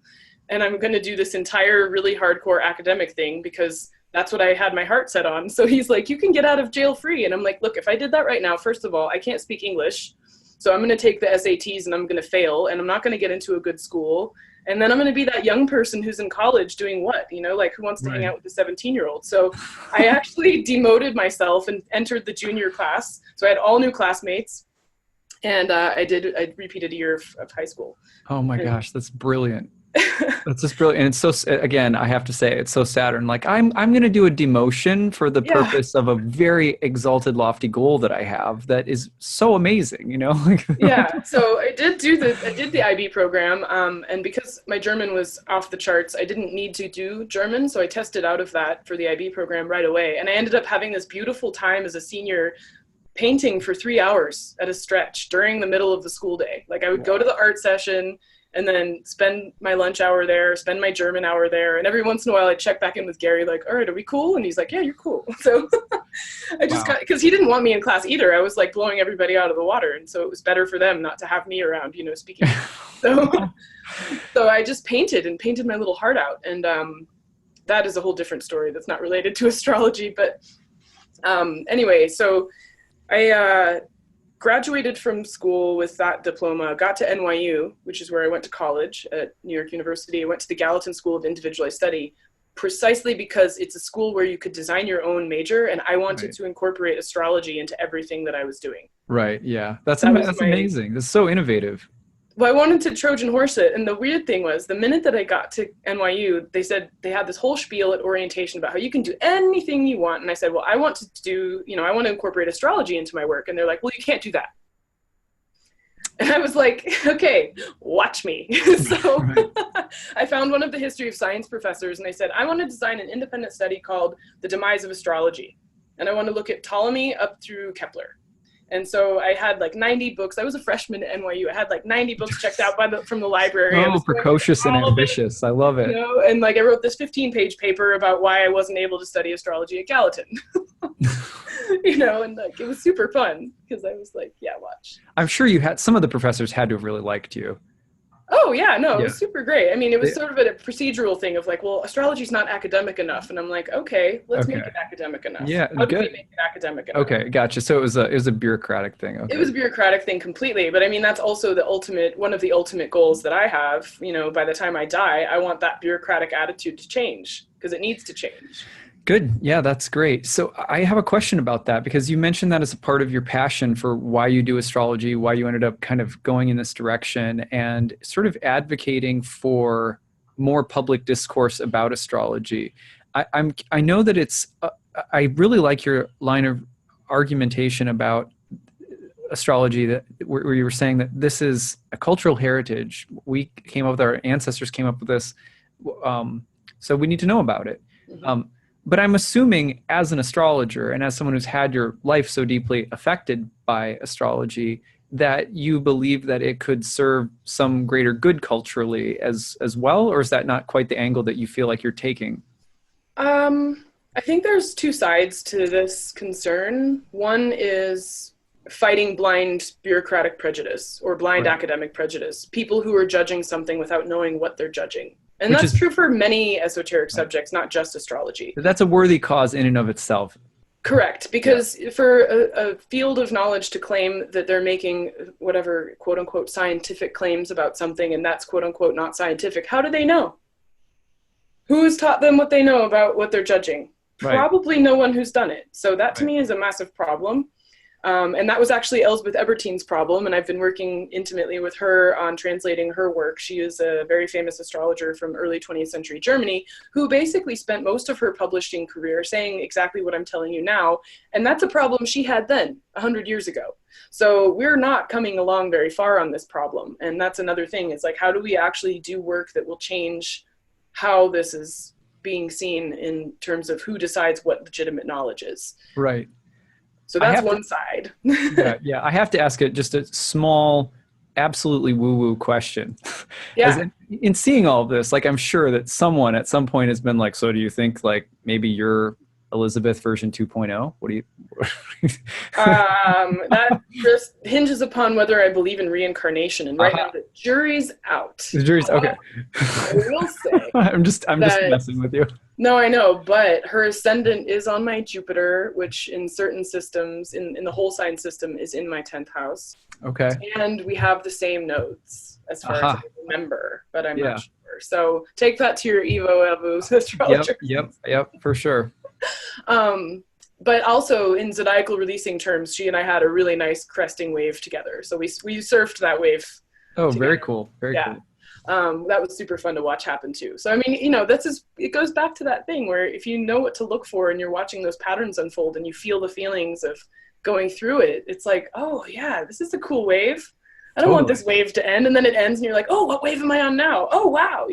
and I'm going to do this entire really hardcore academic thing because that's what I had my heart set on. So he's like, you can get out of jail free. And I'm like, look, if I did that right now, first of all, I can't speak English. So I'm going to take the SATs and I'm going to fail, and I'm not going to get into a good school. And then I'm going to be that young person who's in college doing what, like who wants to hang out with a 17-year-old? So I actually demoted myself and entered the junior class. So I had all new classmates, and I repeated a year of high school. Oh my gosh, that's brilliant. That's just brilliant. And it's so, again, I have to say, it's so Saturn. Like I'm going to do a demotion for the purpose of a very exalted, lofty goal that I have that is so amazing, Yeah. So I did the IB program. And because my German was off the charts, I didn't need to do German. So I tested out of that for the IB program right away. And I ended up having this beautiful time as a senior painting for 3 hours at a stretch during the middle of the school day. Like I would go to the art session and then spend my lunch hour there, spend my German hour there. And every once in a while I'd check back in with Gary, like, all right, are we cool? And he's like, yeah, you're cool. So I just got, because he didn't want me in class either. I was like blowing everybody out of the water. And so it was better for them not to have me around, speaking. So I just painted my little heart out. And that is a whole different story that's not related to astrology. But anyway, so I graduated from school with that diploma, got to NYU, which is where I went to college at New York University. I went to the Gallatin School of Individualized Study precisely because it's a school where you could design your own major, and I wanted to incorporate astrology into everything that I was doing. Right, yeah. That's amazing. That's so innovative. Well, I wanted to Trojan horse it. And the weird thing was, the minute that I got to NYU, they said they had this whole spiel at orientation about how you can do anything you want. And I said, well, I want to do, I want to incorporate astrology into my work. And they're like, well, you can't do that. And I was like, okay, watch me. So I found one of the history of science professors, and they said, I want to design an independent study called The Demise of Astrology. And I want to look at Ptolemy up through Kepler. And so I had like 90 books. I was a freshman at NYU. I had like 90 books checked out from the library. Oh, precocious and ambitious. I love it. And like I wrote this 15-page paper about why I wasn't able to study astrology at Gallatin. And like it was super fun because I was like, yeah, watch. I'm sure some of the professors had to have really liked you. Oh yeah, no, it was super great. I mean, it was sort of a procedural thing of like, well, astrology's not academic enough, and I'm like, okay, let's make it academic enough. Yeah, how do we make it academic enough? Okay, gotcha. So it was a bureaucratic thing. Okay. It was a bureaucratic thing completely, but I mean, that's also one of the ultimate goals that I have. By the time I die, I want that bureaucratic attitude to change because it needs to change. Good. Yeah, that's great. So I have a question about that because you mentioned that as a part of your passion for why you do astrology, why you ended up kind of going in this direction and sort of advocating for more public discourse about astrology. I know that I really like your line of argumentation about astrology where you were saying that this is a cultural heritage. Our ancestors came up with this. So we need to know about it. Mm-hmm. But I'm assuming as an astrologer and as someone who's had your life so deeply affected by astrology, that you believe that it could serve some greater good culturally as well? Or is that not quite the angle that you feel like you're taking? I think there's two sides to this concern. One is fighting blind bureaucratic prejudice or blind academic prejudice. People who are judging something without knowing what they're judging. And that's true for many esoteric subjects, not just astrology. That's a worthy cause in and of itself. Correct, because for a field of knowledge to claim that they're making whatever quote unquote scientific claims about something and that's quote unquote not scientific, how do they know? Who's taught them what they know about what they're judging? Right. Probably no one who's done it. So that to me is a massive problem. And that was actually Elsbeth Ebertein's problem, and I've been working intimately with her on translating her work. She is a very famous astrologer from early 20th century Germany who basically spent most of her publishing career saying exactly what I'm telling you now, and that's a problem she had then, 100 years ago. So we're not coming along very far on this problem, and that's another thing. It's like, how do we actually do work that will change how this is being seen in terms of who decides what legitimate knowledge is? Right. So that's one side. Yeah. I have to ask it just a small, absolutely woo-woo question. Yeah. In seeing all of this, like I'm sure that someone at some point has been like, so do you think like maybe you're Elizabeth version 2.0? What do you? That just hinges upon whether I believe in reincarnation, and right now the jury's out. The jury's okay. I will say. I'm just messing with you. No, I know, but her ascendant is on my Jupiter, which in certain systems, in the whole sign system, is in my 10th house. Okay. And we have the same nodes, as far as I remember, but I'm not sure. So take that to your Evo astrologer. Yep, for sure. But also in zodiacal releasing terms, she and I had a really nice cresting wave together. So we surfed that wave. Oh, together. very cool. Very cool. That was super fun to watch happen too. So, I mean, it goes back to that thing where if you know what to look for and you're watching those patterns unfold and you feel the feelings of going through it, it's like, oh yeah, this is a cool wave. I don't want this wave to end. And then it ends and you're like, oh, what wave am I on now? Oh, wow.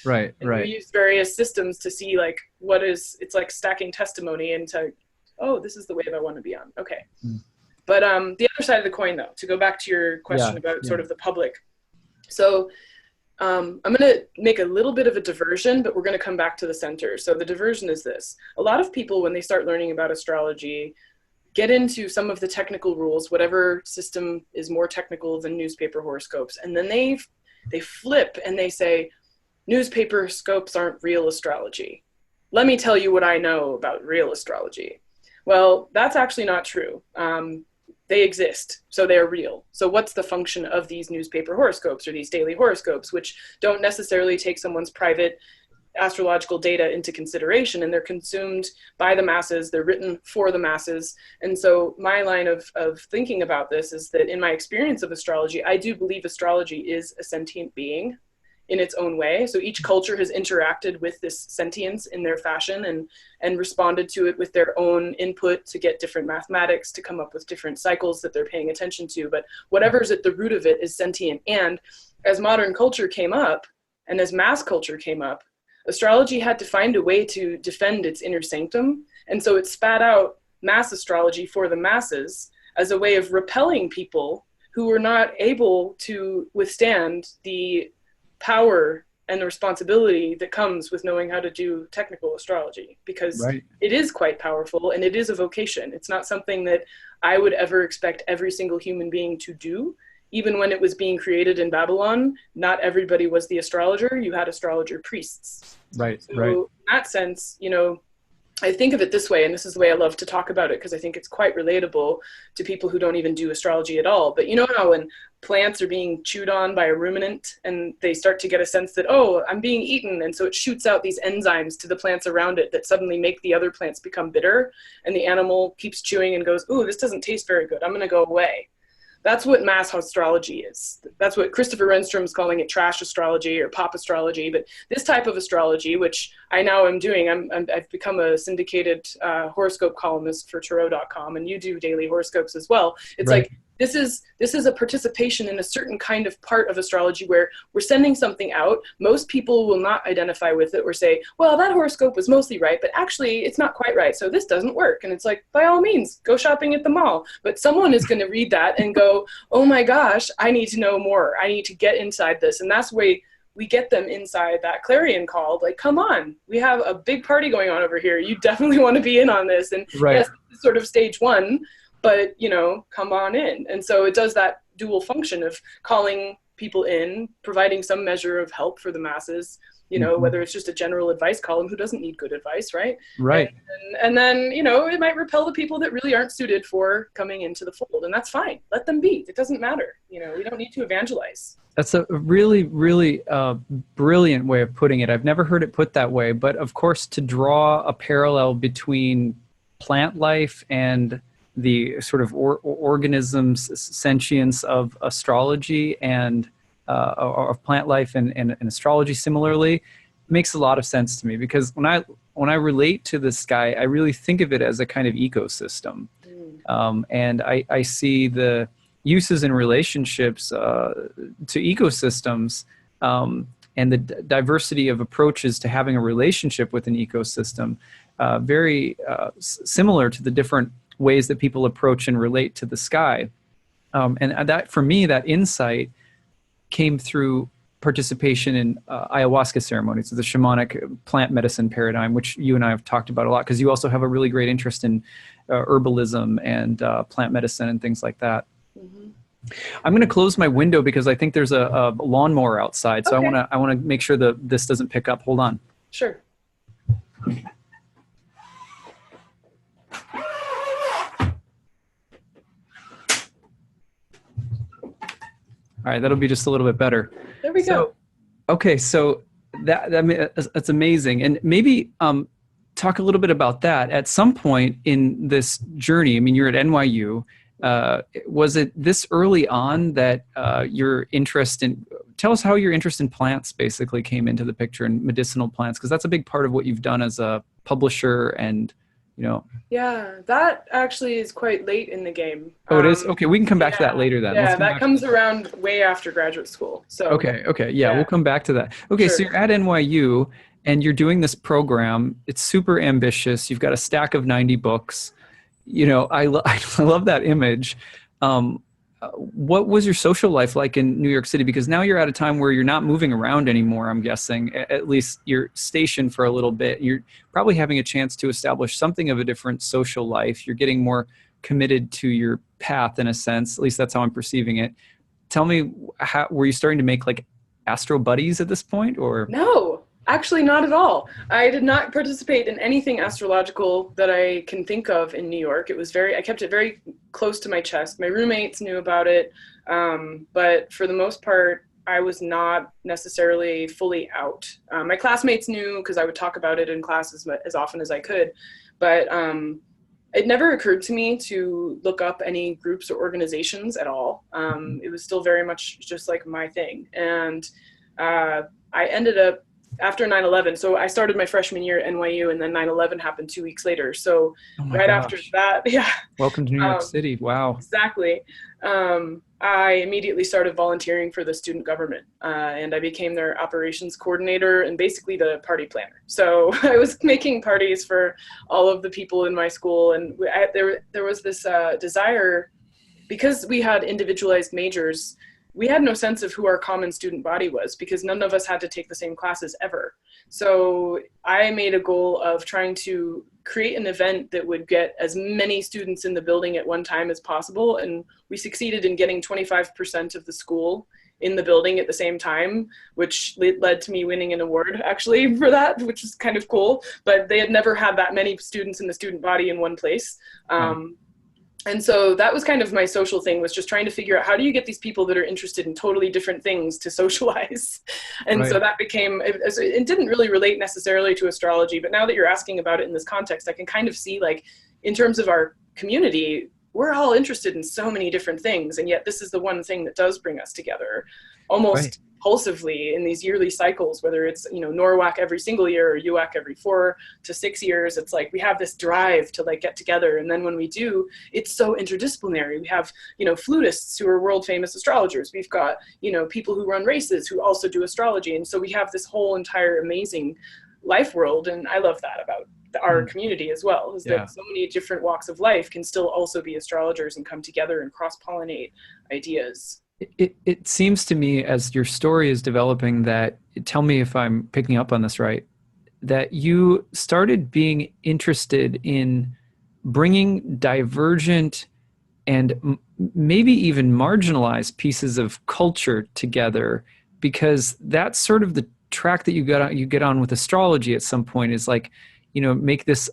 Right. We use various systems to see like it's like stacking testimony into, oh, this is the wave I want to be on. Okay. But the other side of the coin though, to go back to your question about sort of the public. So I'm going to make a little bit of a diversion, but we're going to come back to the center. So the diversion is this. A lot of people, when they start learning about astrology, get into some of the technical rules, whatever system is more technical than newspaper horoscopes. And then they flip and they say, newspaper horoscopes aren't real astrology. Let me tell you what I know about real astrology. Well, that's actually not true. They exist, so they're real. So what's the function of these newspaper horoscopes or these daily horoscopes, which don't necessarily take someone's private astrological data into consideration, and they're consumed by the masses, they're written for the masses. And so my line of thinking about this is that in my experience of astrology, I do believe astrology is a sentient being in its own way. So each culture has interacted with this sentience in their fashion and responded to it with their own input to get different mathematics, to come up with different cycles that they're paying attention to. But whatever's at the root of it is sentient. And as modern culture came up, and as mass culture came up, astrology had to find a way to defend its inner sanctum. And so it spat out mass astrology for the masses as a way of repelling people who were not able to withstand the power and the responsibility that comes with knowing how to do technical astrology, because it is quite powerful and it is a vocation. It's not something that I would ever expect every single human being to do. Even when it was being created in Babylon, not everybody was the astrologer. You had astrologer priests. So in that sense, you know, I think of it this way, and this is the way I love to talk about it because I think it's quite relatable to people who don't even do astrology at all. But you know how when plants are being chewed on by a ruminant and they start to get a sense that, oh, I'm being eaten, and so it shoots out these enzymes to the plants around it that suddenly make the other plants become bitter, and the animal keeps chewing and goes, ooh, this doesn't taste very good, I'm going to go away. That's what mass astrology is. That's what Christopher Renstrom's calling it, trash astrology or pop astrology. But this type of astrology, which I now am doing, I've become a syndicated horoscope columnist for Tarot.com, and you do daily horoscopes as well. It's like, this is a participation in a certain kind of part of astrology where we're sending something out. Most people will not identify with it or say, well, that horoscope was mostly right, but actually it's not quite right, so this doesn't work. And it's like, by all means, go shopping at the mall. But someone is going to read that and go, oh my gosh, I need to know more. I need to get inside this. And that's the way we get them inside that clarion call. Like, come on, we have a big party going on over here. You definitely want to be in on this. And yes, this is sort of stage one, but, you know, come on in. And so it does that dual function of calling people in, providing some measure of help for the masses, you know, whether it's just a general advice column, who doesn't need good advice, right? And then, you know, it might repel the people that really aren't suited for coming into the fold. And that's fine. Let them be. It doesn't matter. You know, we don't need to evangelize. That's a really, really brilliant way of putting it. I've never heard it put that way. But of course, to draw a parallel between plant life and the sort of organism's sentience of astrology and of plant life and astrology similarly makes a lot of sense to me, because when I relate to this guy, I really think of it as a kind of ecosystem. And I see the uses in relationships to ecosystems and the diversity of approaches to having a relationship with an ecosystem very similar to the different ways that people approach and relate to the sky. And that, for me, that insight came through participation in ayahuasca ceremonies, the shamanic plant medicine paradigm, which you and I have talked about a lot, because you also have a really great interest in herbalism and plant medicine and things like that. I'm going to close my window because I think there's a lawnmower outside. So I want to make sure that this doesn't pick up. Hold on. Sure. All right, that'll be just a little bit better. There we go. Okay, so that's amazing. And maybe talk a little bit about that. At some point in this journey, I mean, you're at NYU. Was it this early on that your interest in, tell us how your interest in plants basically came into the picture, and medicinal plants, because that's a big part of what you've done as a publisher and, you know. Yeah, that actually is quite late in the game. Oh, it is? Okay, we can come back to that later then. Yeah, that comes around way after graduate school. So Okay, yeah, we'll come back to that. Okay, so you're at NYU and you're doing this program. It's super ambitious. You've got a stack of 90 books. You know, I love that image. What was your social life like in New York City? Because now you're at a time where you're not moving around anymore, I'm guessing. At least you're stationed for a little bit. You're probably having a chance to establish something of a different social life. You're getting more committed to your path in a sense. At least that's how I'm perceiving it. Tell me, were you starting to make like astro buddies at this point, or? No. Actually, not at all. I did not participate in anything astrological that I can think of in New York. It was I kept it very close to my chest. My roommates knew about it, but for the most part, I was not necessarily fully out. My classmates knew because I would talk about it in class as often as I could, but it never occurred to me to look up any groups or organizations at all. It was still very much just like my thing. And I ended up, after 9/11, so I started my freshman year at NYU, and then 9/11 happened 2 weeks later. So right after that, yeah. Welcome to New York City. Wow. Exactly. I immediately started volunteering for the student government, and I became their operations coordinator and basically the party planner. So I was making parties for all of the people in my school, and there was this desire, because we had individualized majors. We had no sense of who our common student body was because none of us had to take the same classes ever. So I made a goal of trying to create an event that would get as many students in the building at one time as possible. And we succeeded in getting 25% of the school in the building at the same time, which led to me winning an award actually for that, which is kind of cool. But they had never had that many students in the student body in one place. And so that was kind of my social thing, was just trying to figure out how do you get these people that are interested in totally different things to socialize. And so that became, it didn't really relate necessarily to astrology, but now that you're asking about it in this context, I can kind of see, like, in terms of our community, we're all interested in so many different things. And yet this is the one thing that does bring us together almost impulsively in these yearly cycles, whether it's, NORWAC every single year or UAC every 4 to 6 years. It's like we have this drive to, like, get together. And then when we do, it's so interdisciplinary. We have, flutists who are world famous astrologers. We've got, people who run races who also do astrology. And so we have this whole entire amazing life world. And I love that about our community as well, is that so many different walks of life can still also be astrologers and come together and cross-pollinate ideas. It seems to me, as your story is developing, that, tell me if I'm picking up on this right, that you started being interested in bringing divergent and maybe even marginalized pieces of culture together, because that's sort of the track that you get on with astrology at some point, is like, make this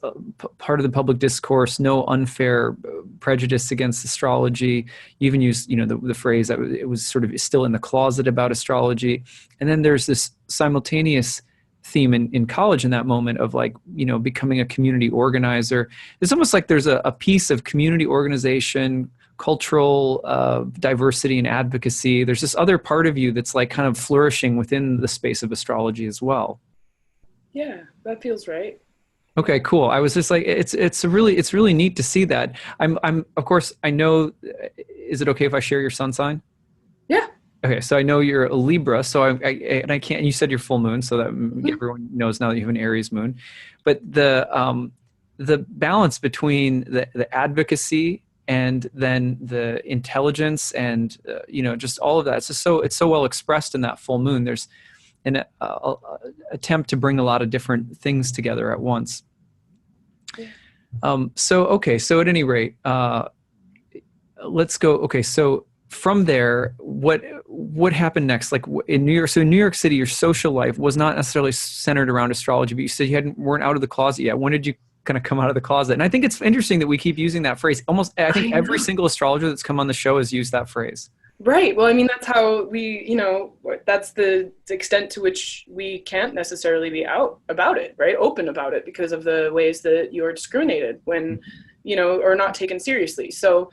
part of the public discourse, no unfair prejudice against astrology. You even use, the phrase that it was sort of still in the closet about astrology. And then there's this simultaneous theme in college in that moment of, like, becoming a community organizer. It's almost like there's a piece of community organization, cultural diversity and advocacy. There's this other part of you that's, like, kind of flourishing within the space of astrology as well. Yeah, that feels right. Okay, cool. I was just like, it's really neat to see that. I'm of course, I know, is it okay if I share your sun sign? Yeah. Okay, so I know you're a Libra, so I can't, and you said you're full moon, so that everyone knows now that you have an Aries moon. But the balance between the advocacy and then the intelligence and just all of that, it's so well expressed in that full moon. There's an attempt to bring a lot of different things together at once. So at any rate, let's go. Okay, so from there, what happened next? Like in New York, so in New York City, your social life was not necessarily centered around astrology, but you said you weren't out of the closet yet. When did you kind of come out of the closet? And I think it's interesting that we keep using that phrase. I think every single astrologer that's come on the show has used that phrase. Right. Well, I mean, that's how we, that's the extent to which we can't necessarily be out about it, right? Open about it because of the ways that you're discriminated when, or not taken seriously. So,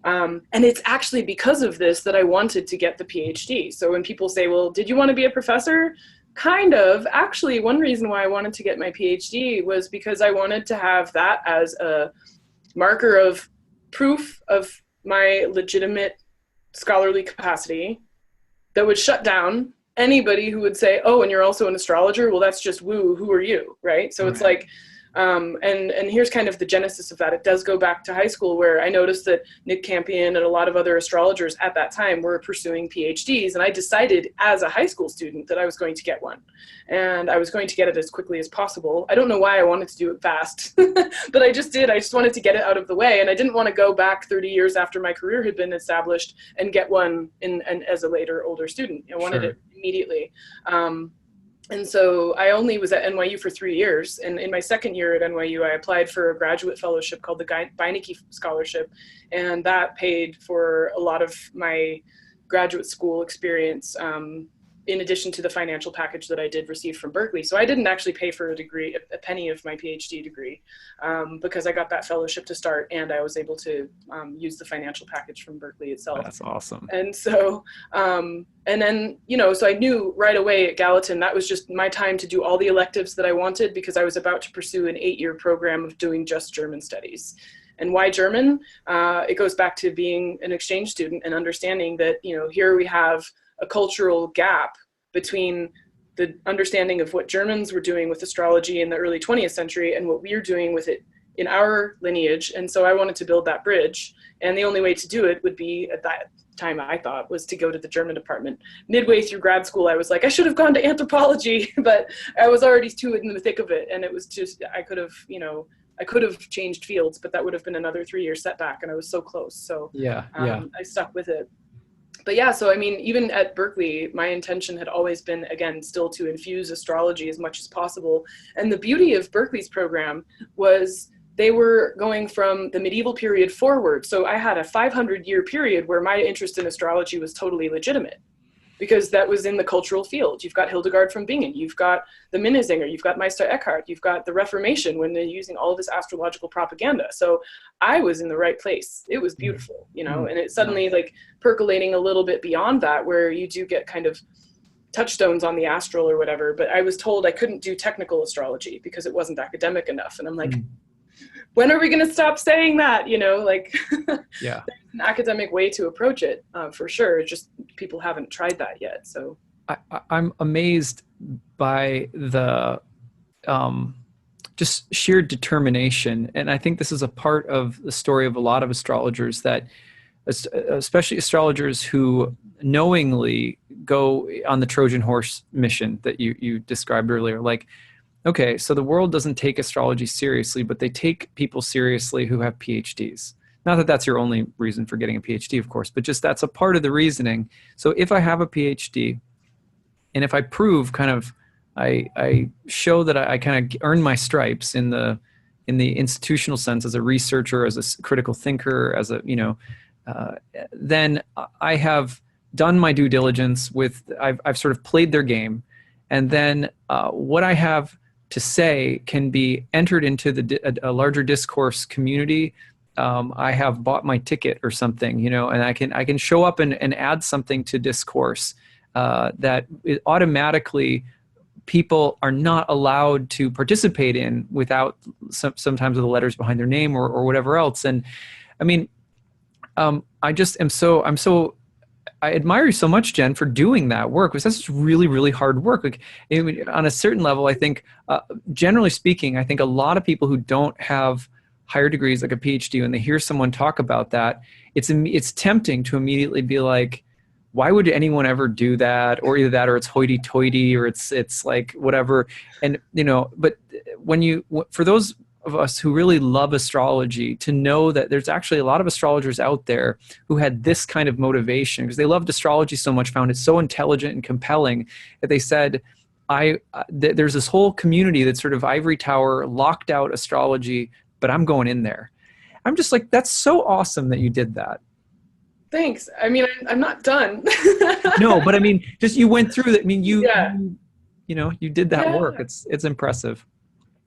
and it's actually because of this that I wanted to get the PhD. So when people say, well, did you want to be a professor? Kind of. Actually, one reason why I wanted to get my PhD was because I wanted to have that as a marker of proof of my legitimate scholarly capacity that would shut down anybody who would say, oh, and you're also an astrologer? Well, that's just woo, who are you, right? So it's like, and here's kind of the genesis of that. It does go back to high school, where I noticed that Nick Campion and a lot of other astrologers at that time were pursuing PhDs, and I decided as a high school student that I was going to get one, and I was going to get it as quickly as possible. I don't know why I wanted to do it fast, but I just did. I just wanted to get it out of the way, and I didn't want to go back 30 years after my career had been established and get one as a later older student. I wanted it immediately. And so I only was at NYU for 3 years. And in my second year at NYU, I applied for a graduate fellowship called the Beinecke Scholarship. And that paid for a lot of my graduate school experience, in addition to the financial package that I did receive from Berkeley. So I didn't actually pay for a penny of my PhD degree, because I got that fellowship to start, and I was able to use the financial package from Berkeley itself. That's awesome. And so, and then, so I knew right away at Gallatin, that was just my time to do all the electives that I wanted, because I was about to pursue an 8-year program of doing just German studies. And why German? It goes back to being an exchange student and understanding that, here we have a cultural gap between the understanding of what Germans were doing with astrology in the early 20th century and what we're doing with it in our lineage. And so I wanted to build that bridge. And the only way to do it would be, at that time I thought, was to go to the German department. Midway through grad school, I was like, I should have gone to anthropology, but I was already too in the thick of it. And it was just, I could have changed fields, but that would have been another 3-year setback. And I was so close. So I stuck with it. But yeah, so I mean, even at Berkeley, my intention had always been, again, still to infuse astrology as much as possible. And the beauty of Berkeley's program was they were going from the medieval period forward. So I had a 500-year period where my interest in astrology was totally legitimate, because that was in the cultural field. You've got Hildegard from Bingen, you've got the Minnesänger, you've got Meister Eckhart, you've got the Reformation when they're using all of this astrological propaganda. So I was in the right place. It was beautiful, and it's suddenly like percolating a little bit beyond that, where you do get kind of touchstones on the astral or whatever. But I was told I couldn't do technical astrology because it wasn't academic enough. And I'm like, when are we going to stop saying that? There's an academic way to approach it, for sure. Just people haven't tried that yet. So I'm amazed by the just sheer determination. And I think this is a part of the story of a lot of astrologers, that especially astrologers who knowingly go on the Trojan horse mission that you described earlier. Like, okay, so the world doesn't take astrology seriously, but they take people seriously who have PhDs. Not that that's your only reason for getting a PhD, of course, but just that's a part of the reasoning. So if I have a PhD, and if I prove I show that I kind of earn my stripes in the institutional sense as a researcher, as a critical thinker, as a, then I have done my due diligence I've sort of played their game. And then what I have to say can be entered into a larger discourse community. I have bought my ticket or something, and I can show up and add something to discourse that automatically people are not allowed to participate in without sometimes the letters behind their name or whatever else. And I mean, I admire you so much, Jenn, for doing that work, because that's really, really hard work. Like, on a certain level, I think, generally speaking, I think a lot of people who don't have higher degrees, like a PhD, when they hear someone talk about that, it's tempting to immediately be like, why would anyone ever do that? Or either that, or it's hoity-toity, or it's like whatever. And, but for those of us who really love astrology, to know that there's actually a lot of astrologers out there who had this kind of motivation because they loved astrology so much, found it so intelligent and compelling that they said, there's this whole community that's sort of ivory tower, locked out astrology, but I'm going in there. I'm just like, that's so awesome that you did that. Thanks. I mean, I'm not done. No, but I mean, just you went through that. I mean, you did that work. It's impressive.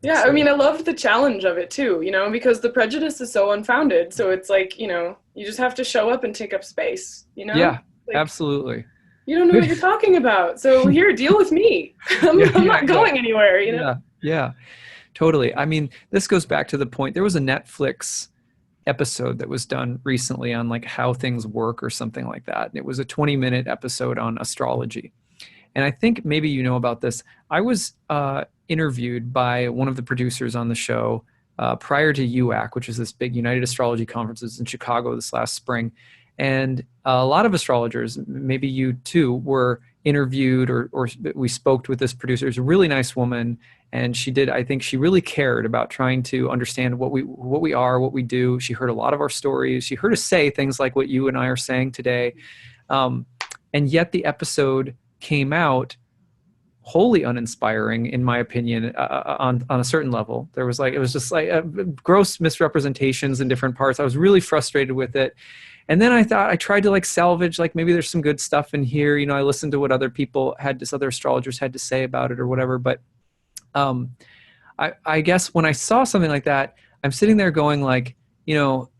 Yeah, I mean, I loved the challenge of it too, because the prejudice is so unfounded. So it's like, you just have to show up and take up space, Yeah, like, absolutely. You don't know what you're talking about. So here, deal with me. I'm not going anywhere, Yeah, totally. I mean, this goes back to the point. There was a Netflix episode that was done recently on like how things work or something like that. And it was a 20-minute episode on astrology. And I think maybe you know about this. I was interviewed by one of the producers on the show prior to UAC, which is this big United Astrology conferences in Chicago this last spring. And a lot of astrologers, maybe you too, were interviewed or we spoke with this producer. It's a really nice woman. And I think she really cared about trying to understand what we are, what we do. She heard a lot of our stories. She heard us say things like what you and I are saying today. And yet the episode came out wholly uninspiring, in my opinion, on a certain level. There was like, it was just like gross misrepresentations in different parts. I was really frustrated with it. And then I tried to like salvage, like maybe there's some good stuff in here. You know, I listened to what other people other astrologers had to say about it or whatever. But I guess when I saw something like that, I'm sitting there going like, you know,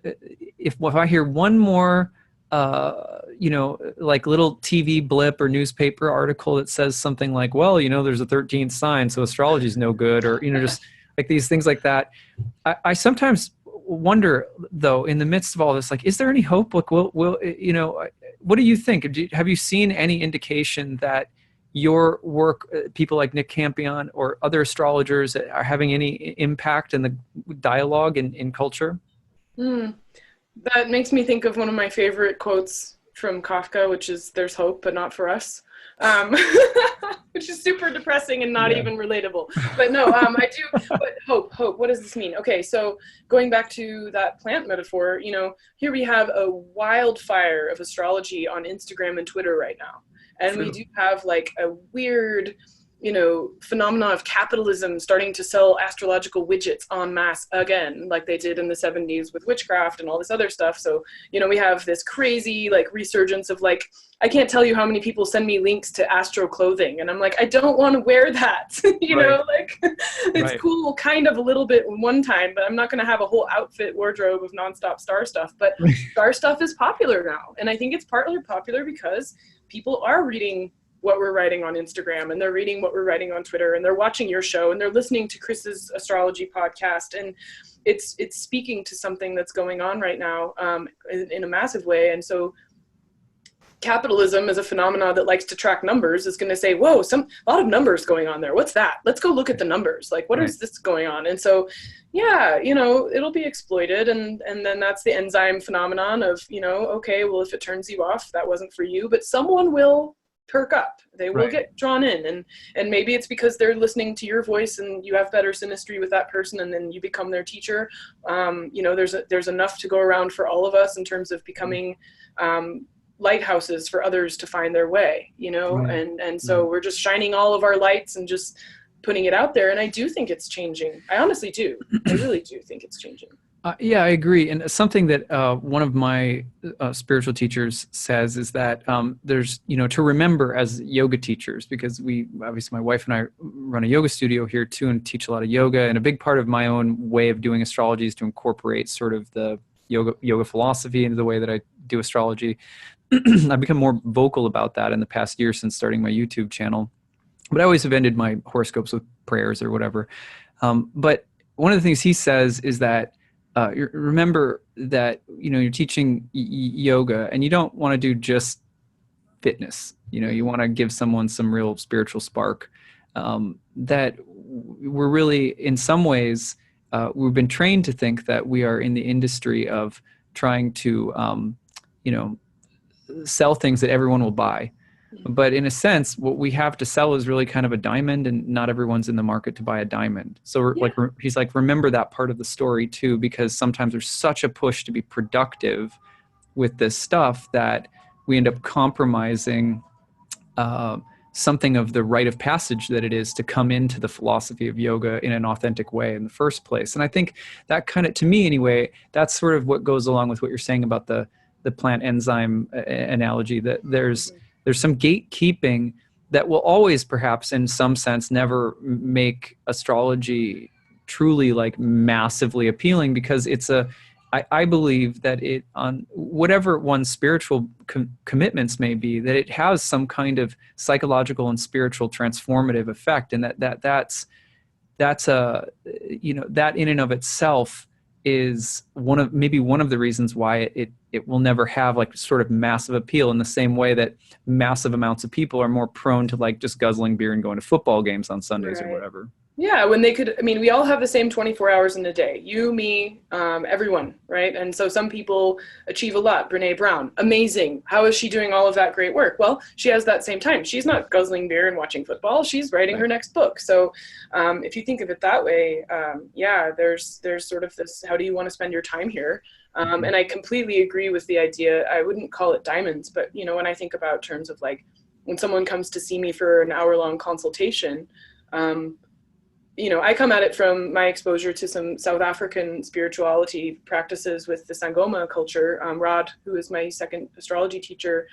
if I hear one more, you know, like little TV blip or newspaper article that says something like, well, you know, there's a 13th sign, so astrology is no good, or, you know, just like these things like that. I sometimes wonder, though, in the midst of all this, like, is there any hope? Like, will you know, what do you think? Have you seen any indication that your work, people like Nick Campion or other astrologers, are having any impact in the dialogue in culture? That makes me think of one of my favorite quotes from Kafka, which is "There's hope, but not for us," which is super depressing and not even relatable. But no, I do. But hope. What does this mean? Okay, so going back to that plant metaphor, you know, here we have a wildfire of astrology on Instagram and Twitter right now, and we do have like a weird, you know, phenomena of capitalism starting to sell astrological widgets en masse again, like they did in the 70s with witchcraft and all this other stuff. So, you know, we have this crazy like resurgence of like, I can't tell you how many people send me links to astro clothing, and I'm like, I don't want to wear that. You know, like it's cool kind of a little bit one time, but I'm not going to have a whole outfit wardrobe of nonstop star stuff. But star stuff is popular now. And I think it's partly popular because people are reading what we're writing on Instagram, and they're reading what we're writing on Twitter, and they're watching your show, and they're listening to Chris's astrology podcast, and it's speaking to something that's going on right now in a massive way. And so capitalism as a phenomena that likes to track numbers is going to say, whoa, a lot of numbers going on there. What's that? Let's go look at the numbers. Like, what is this going on? And so, yeah, you know, it'll be exploited. And then that's the enzyme phenomenon of, you know, okay, well, if it turns you off, that wasn't for you, but someone will perk up. They will get drawn in, and maybe it's because they're listening to your voice and you have better synastry with that person, and then you become their teacher. You know, there's enough to go around for all of us in terms of becoming lighthouses for others to find their way, you know, and so we're just shining all of our lights and just putting it out there. And I do think it's changing. I honestly do. I really do think it's changing. Yeah, I agree. And something that one of my spiritual teachers says is that there's, you know, to remember as yoga teachers, because obviously my wife and I run a yoga studio here too and teach a lot of yoga. And a big part of my own way of doing astrology is to incorporate sort of the yoga philosophy into the way that I do astrology. I've become more vocal about that in the past year since starting my YouTube channel. But I always have ended my horoscopes with prayers or whatever. But one of the things he says is that remember that, you know, you're teaching yoga and you don't want to do just fitness. You know, you want to give someone some real spiritual spark. That we're really, in some ways, we've been trained to think that we are in the industry of trying to, you know, sell things that everyone will buy. But in a sense, what we have to sell is really kind of a diamond, and not everyone's in the market to buy a diamond. So he's like, remember that part of the story too, because sometimes there's such a push to be productive with this stuff that we end up compromising something of the rite of passage that it is to come into the philosophy of yoga in an authentic way in the first place. And I think that kind of, to me anyway, that's sort of what goes along with what you're saying about the plant enzyme analogy, that there's some gatekeeping that will always, perhaps in some sense, never make astrology truly like massively appealing, because I believe that it, on whatever one's spiritual commitments may be, that it has some kind of psychological and spiritual transformative effect, and that's a, you know, that in and of itself is one of the reasons why it will never have like sort of massive appeal, in the same way that massive amounts of people are more prone to like just guzzling beer and going to football games on Sundays or whatever. Yeah, when they could, I mean, we all have the same 24 hours in a day. You, me, everyone, right? And so some people achieve a lot. Brene Brown, amazing. How is she doing all of that great work? Well, she has that same time. She's not guzzling beer and watching football. She's writing her next book. So if you think of it that way, yeah, there's sort of this, how do you want to spend your time here? And I completely agree with the idea. I wouldn't call it diamonds, but, you know, when I think about terms of like when someone comes to see me for an hour-long consultation, I come at it from my exposure to some South African spirituality practices with the Sangoma culture. Rod, who is my second astrology teacher,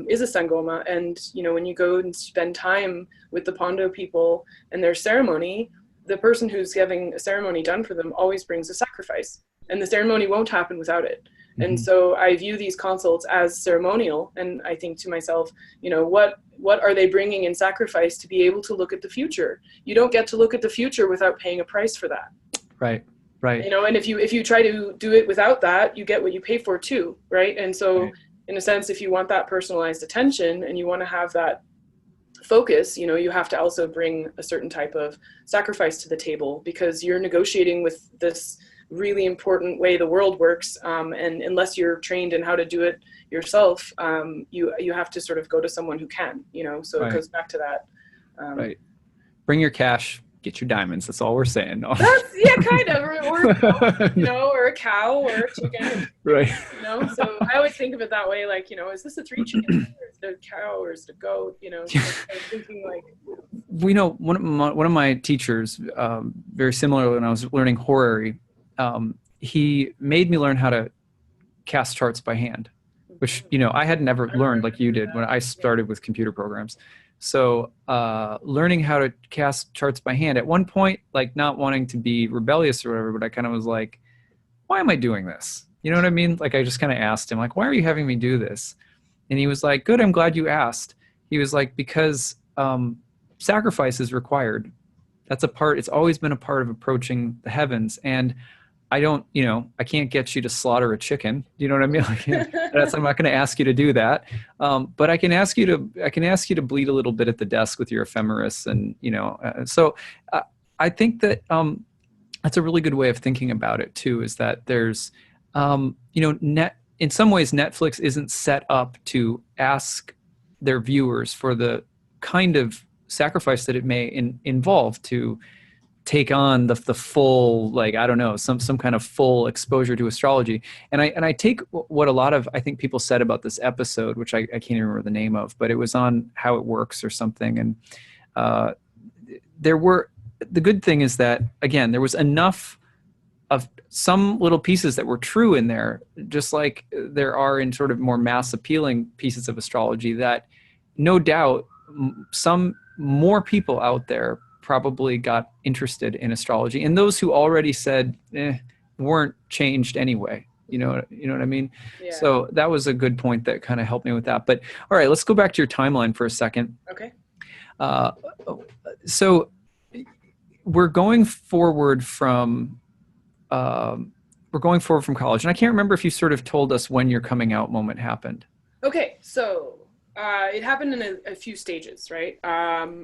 is a Sangoma. And, when you go and spend time with the Pondo people and their ceremony, the person who's having a ceremony done for them always brings a sacrifice. And the ceremony won't happen without it. Mm-hmm. And so I view these consults as ceremonial. And I think to myself, what are they bringing in sacrifice to be able to look at the future? You don't get to look at the future without paying a price for that. Right. And if you try to do it without that, you get what you pay for too, right? And so right. In a sense, if you want that personalized attention and you want to have that focus, you have to also bring a certain type of sacrifice to the table, because you're negotiating with this really important way the world works, and unless you're trained in how to do it yourself, you have to sort of go to someone who can, so right. It goes back to that. Right. Bring your cash, get your diamonds. That's all we're saying. No. Kind of, or a cow or a chicken. Right. So I always think of it that way, like, is this a 3 chicken, or is it a cow, or is it a goat? So I was thinking like. We know one of my teachers, very similar when I was learning horary, he made me learn how to cast charts by hand, which, I had never learned like you did when I started with computer programs. So learning how to cast charts by hand at one point, like not wanting to be rebellious or whatever, but I kind of was like, why am I doing this? You know what I mean? Like I just kind of asked him, like, why are you having me do this? And he was like, good, I'm glad you asked. He was like, because sacrifice is required. It's always been a part of approaching the heavens. And I don't, I can't get you to slaughter a chicken. You know what I mean? I'm not going to ask you to do that. But I can ask you to bleed a little bit at the desk with your ephemeris. And, so I think that that's a really good way of thinking about it too, is that there's, in some ways, Netflix isn't set up to ask their viewers for the kind of sacrifice that it may involve to take on the full, like, I don't know, some kind of full exposure to astrology. And I take what a lot of, I think, people said about this episode, which I can't even remember the name of, but it was on How It Works or something. And the good thing is that, again, there was enough of some little pieces that were true in there, just like there are in sort of more mass appealing pieces of astrology, that no doubt some more people out there probably got interested in astrology, and those who already said weren't changed anyway. You know what I mean? Yeah. So that was a good point that kind of helped me with that. But all right, let's go back to your timeline for a second. Okay. So we're going forward from college, and I can't remember if you sort of told us when your coming out moment happened. Okay, so it happened in a few stages, right?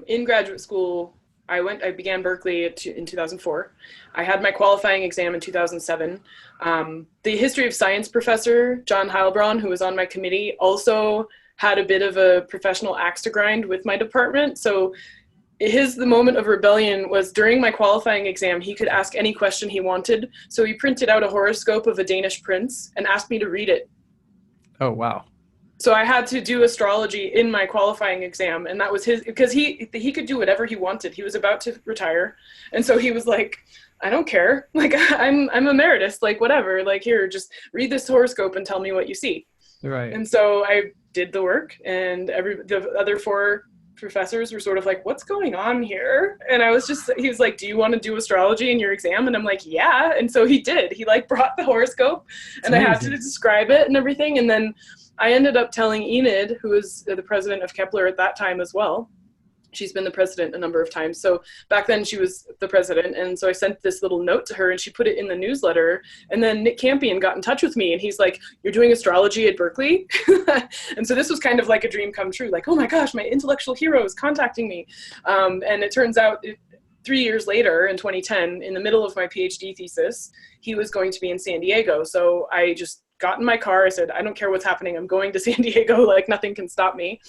In graduate school, I began Berkeley in 2004. I had my qualifying exam in 2007. The history of science professor, John Heilbronn, who was on my committee, also had a bit of a professional axe to grind with my department. So the moment of rebellion was during my qualifying exam. He could ask any question he wanted. So he printed out a horoscope of a Danish prince and asked me to read it. Oh, wow. So I had to do astrology in my qualifying exam, and that was because he could do whatever he wanted. He was about to retire, and so he was like, I don't care. Like, I'm emeritus, like, whatever. Like, here, just read this horoscope and tell me what you see. Right. And so I did the work, and the other 4 professors were sort of like, what's going on here? And he was like, do you want to do astrology in your exam? And I'm like, yeah. And so he did. He like brought the horoscope, and I had to describe it and everything. And then I ended up telling Enid, who was the president of Kepler at that time as well. She's been the president a number of times. So back then she was the president. And so I sent this little note to her, and she put it in the newsletter. And then Nick Campion got in touch with me, and he's like, you're doing astrology at Berkeley? And so this was kind of like a dream come true. Like, oh my gosh, my intellectual hero is contacting me. And it turns out 3 years later, in 2010, in the middle of my PhD thesis, he was going to be in San Diego. So I just got in my car. I said, I don't care what's happening. I'm going to San Diego. Like, nothing can stop me.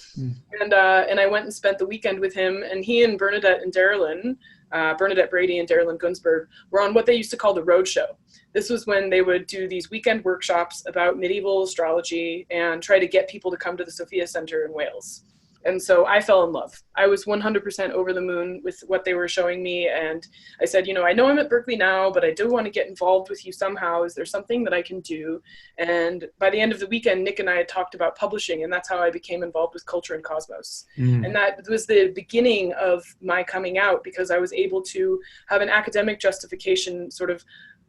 And I went and spent the weekend with him, and he and Bernadette Brady and Darylyn Gunsberg were on what they used to call the road show. This was when they would do these weekend workshops about medieval astrology and try to get people to come to the Sofia Center in Wales. And so I fell in love. I was 100% over the moon with what they were showing me. And I said, I know I'm at Berkeley now, but I do want to get involved with you somehow. Is there something that I can do? And by the end of the weekend, Nick and I had talked about publishing, and that's how I became involved with Culture and Cosmos. And that was the beginning of my coming out, because I was able to have an academic justification, sort of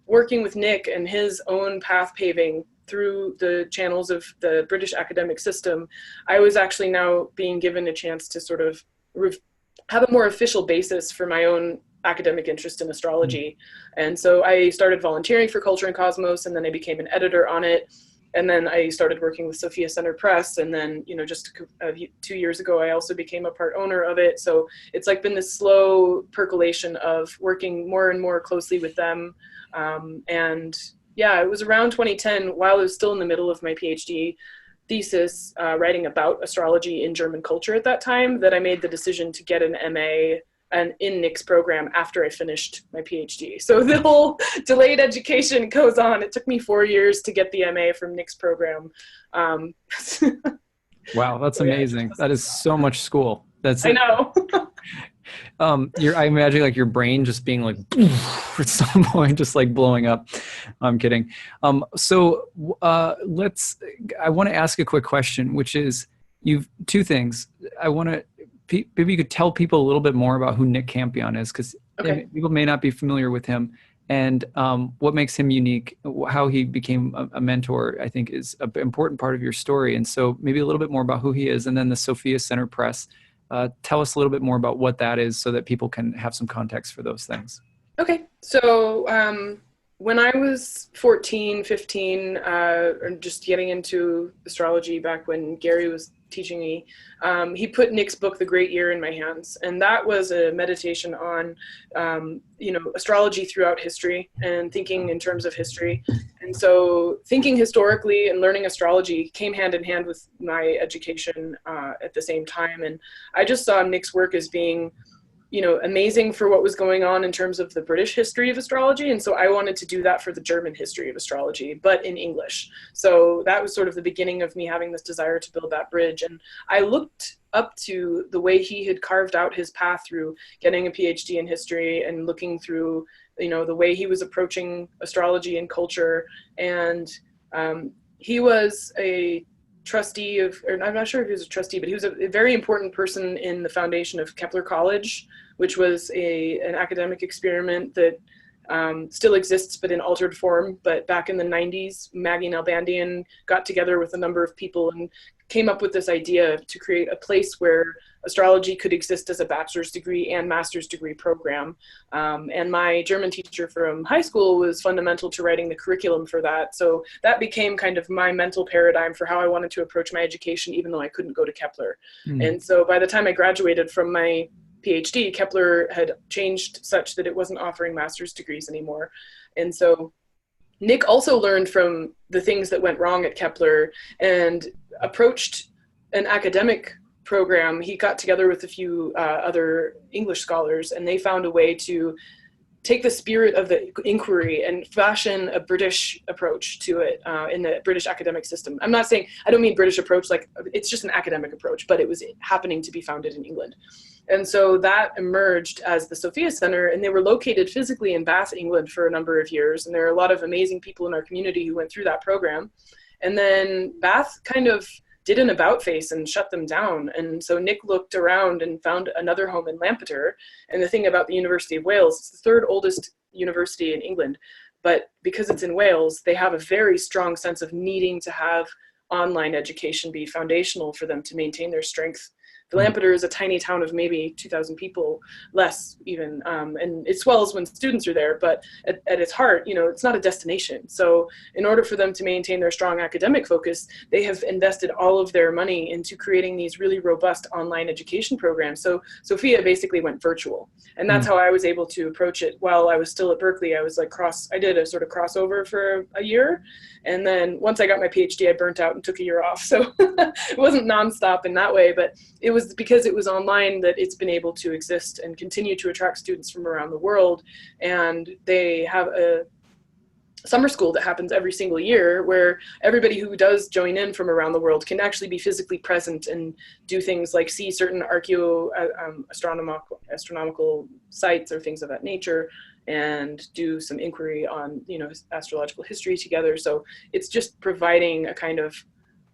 working with Nick and his own path paving through the channels of the British academic system. I was actually now being given a chance to sort of have a more official basis for my own academic interest in astrology. And so I started volunteering for Culture and Cosmos, and then I became an editor on it. And then I started working with Sofia Center Press. And then, just 2 years ago, I also became a part owner of it. So it's like been this slow percolation of working more and more closely with them. Yeah, it was around 2010, while I was still in the middle of my PhD thesis, writing about astrology in German culture at that time, that I made the decision to get an MA in Nick's program after I finished my PhD. So the whole delayed education goes on. It took me 4 years to get the MA from Nick's program. Wow, that's amazing. That is so much school. I know. I imagine like your brain just being like at some point, just like blowing up. I'm kidding. I want to ask a quick question, which is two things. Maybe you could tell people a little bit more about who Nick Campion is, because people may not be familiar with him, and what makes him unique, how he became a mentor, I think is an important part of your story. And so maybe a little bit more about who he is, and then the Sofia Center Press. Tell us a little bit more about what that is, so that people can have some context for those things. Okay. So when I was 14, 15, or just getting into astrology back when Gary was teaching me, he put Nick's book, The Great Year, in my hands. And that was a meditation on, astrology throughout history and thinking in terms of history. And so thinking historically and learning astrology came hand in hand with my education at the same time. And I just saw Nick's work as being amazing for what was going on in terms of the British history of astrology. And so I wanted to do that for the German history of astrology, but in English. So that was sort of the beginning of me having this desire to build that bridge. And I looked up to the way he had carved out his path through getting a PhD in history and looking through, the way he was approaching astrology and culture. And he was a trustee or I'm not sure if he was a trustee, but he was a very important person in the foundation of Kepler College, which was an academic experiment that still exists, but in altered form. But back in the 90s, Maggie Nalbandian got together with a number of people and came up with this idea to create a place where astrology could exist as a bachelor's degree and master's degree program. And my German teacher from high school was fundamental to writing the curriculum for that. So that became kind of my mental paradigm for how I wanted to approach my education, even though I couldn't go to Kepler. And so by the time I graduated from my PhD, Kepler had changed such that it wasn't offering master's degrees anymore. And so Nick also learned from the things that went wrong at Kepler and approached an academic program. He got together with a few other English scholars, and they found a way to take the spirit of the inquiry and fashion a British approach to it in the British academic system. I don't mean British approach, like it's just an academic approach, but it was happening to be founded in England. And so that emerged as the Sofia Center, and they were located physically in Bath, England for a number of years. And there are a lot of amazing people in our community who went through that program. And then Bath kind of did an about face and shut them down. And so Nick looked around and found another home in Lampeter. And the thing about the University of Wales, it's the third oldest university in England, but because it's in Wales, they have a very strong sense of needing to have online education be foundational for them to maintain their strength. The Lampeter is a tiny town of maybe 2,000 people, less even, and it swells when students are there, but at its heart, it's not a destination. So in order for them to maintain their strong academic focus, they have invested all of their money into creating these really robust online education programs. So Sofia basically went virtual, and that's how I was able to approach it. While I was still at Berkeley, I was I did a sort of crossover for a year, and then once I got my PhD, I burnt out and took a year off. So it wasn't nonstop in that way, but it was because it was online that it's been able to exist and continue to attract students from around the world. And they have a summer school that happens every single year, where everybody who does join in from around the world can actually be physically present and do things like see certain astronomical sites or things of that nature, and do some inquiry on, you know, astrological history together. So it's just providing a kind of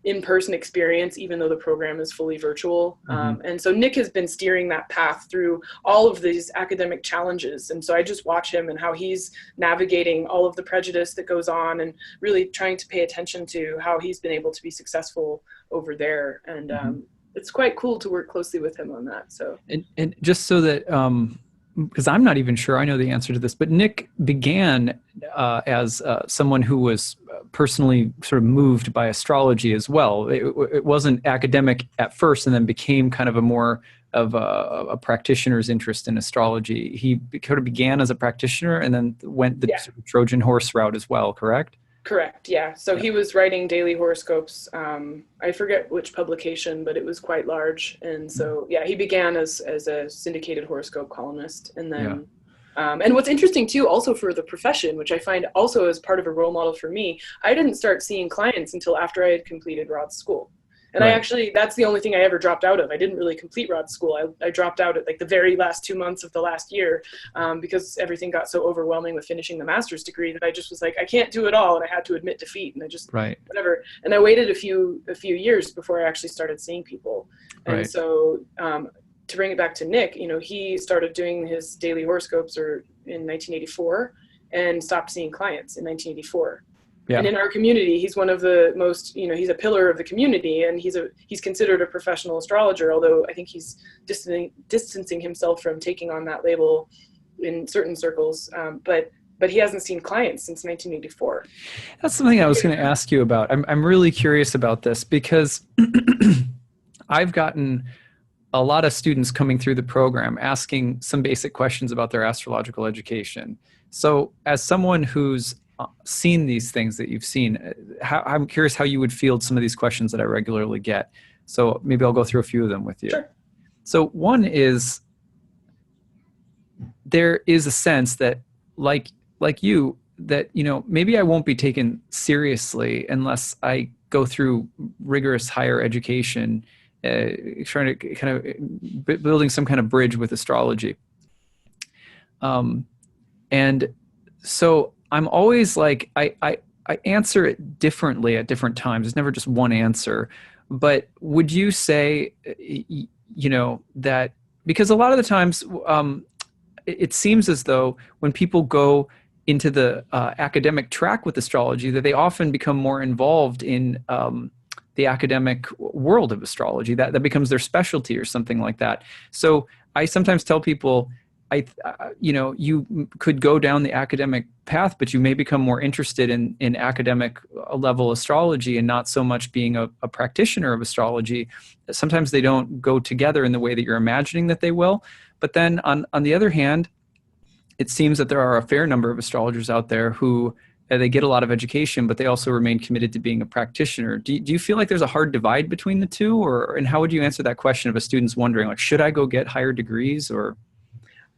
in-person experience, even though the program is fully virtual. And so Nick has been steering that path through all of these academic challenges. And so I just watch him and how he's navigating all of the prejudice that goes on, and really trying to pay attention to how he's been able to be successful over there. And it's quite cool to work closely with him on that. So, and just so that, because I'm not even sure I know the answer to this, but Nick began as someone who was personally sort of moved by astrology as well. It wasn't academic at first, and then became kind of a more of a practitioner's interest in astrology. He kind of began as a practitioner and then went the sort of Trojan horse route as well, correct? Correct, yeah. So he was writing daily horoscopes. I forget which publication, but it was quite large. And so, yeah, he began as a syndicated horoscope columnist. And then, and what's interesting too, also for the profession, which I find also as part of a role model for me, I didn't start seeing clients until after I had completed Rod's school. And I actually, that's the only thing I ever dropped out of. I didn't really complete Rod's school. I dropped out at like the very last 2 months of the last year because everything got so overwhelming with finishing the master's degree that I just was like, I can't do it all. And I had to admit defeat, and I just, whatever. And I waited a few years before I actually started seeing people. And so to bring it back to Nick, you know, he started doing his daily horoscopes in 1984 and stopped seeing clients in 1984. Yeah. And in our community, he's one of the most, you know, he's a pillar of the community, and he's considered a professional astrologer, although I think he's distancing himself from taking on that label in certain circles. But he hasn't seen clients since 1984. That's something I was going to ask you about. I'm really curious about this because I've gotten a lot of students coming through the program asking some basic questions about their astrological education. So as someone who's seen these things that you've seen, I'm curious how you would field some of these questions that I regularly get. So maybe I'll go through a few of them with you. Sure. So one is, there is a sense that like you, that, you know, maybe I won't be taken seriously unless I go through rigorous higher education, trying to kind of building some kind of bridge with astrology. And so I'm always like, I answer it differently at different times. It's never just one answer. But would you say, you know, that because a lot of the times it seems as though when people go into the academic track with astrology, that they often become more involved in the academic world of astrology. That becomes their specialty or something like that. So I sometimes tell people, you know, you could go down the academic path, but you may become more interested in academic level astrology and not so much being a practitioner of astrology. Sometimes they don't go together in the way that you're imagining that they will. But then on the other hand, it seems that there are a fair number of astrologers out there who they get a lot of education, but they also remain committed to being a practitioner. Do you feel like there's a hard divide between the two, and how would you answer that question if a student's wondering, like, should I go get higher degrees or?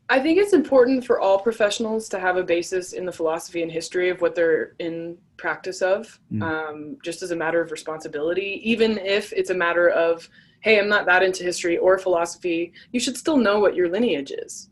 I think it's important for all professionals to have a basis in the philosophy and history of what they're in practice of, just as a matter of responsibility. Even if it's a matter of, hey, I'm not that into history or philosophy, you should still know what your lineage is.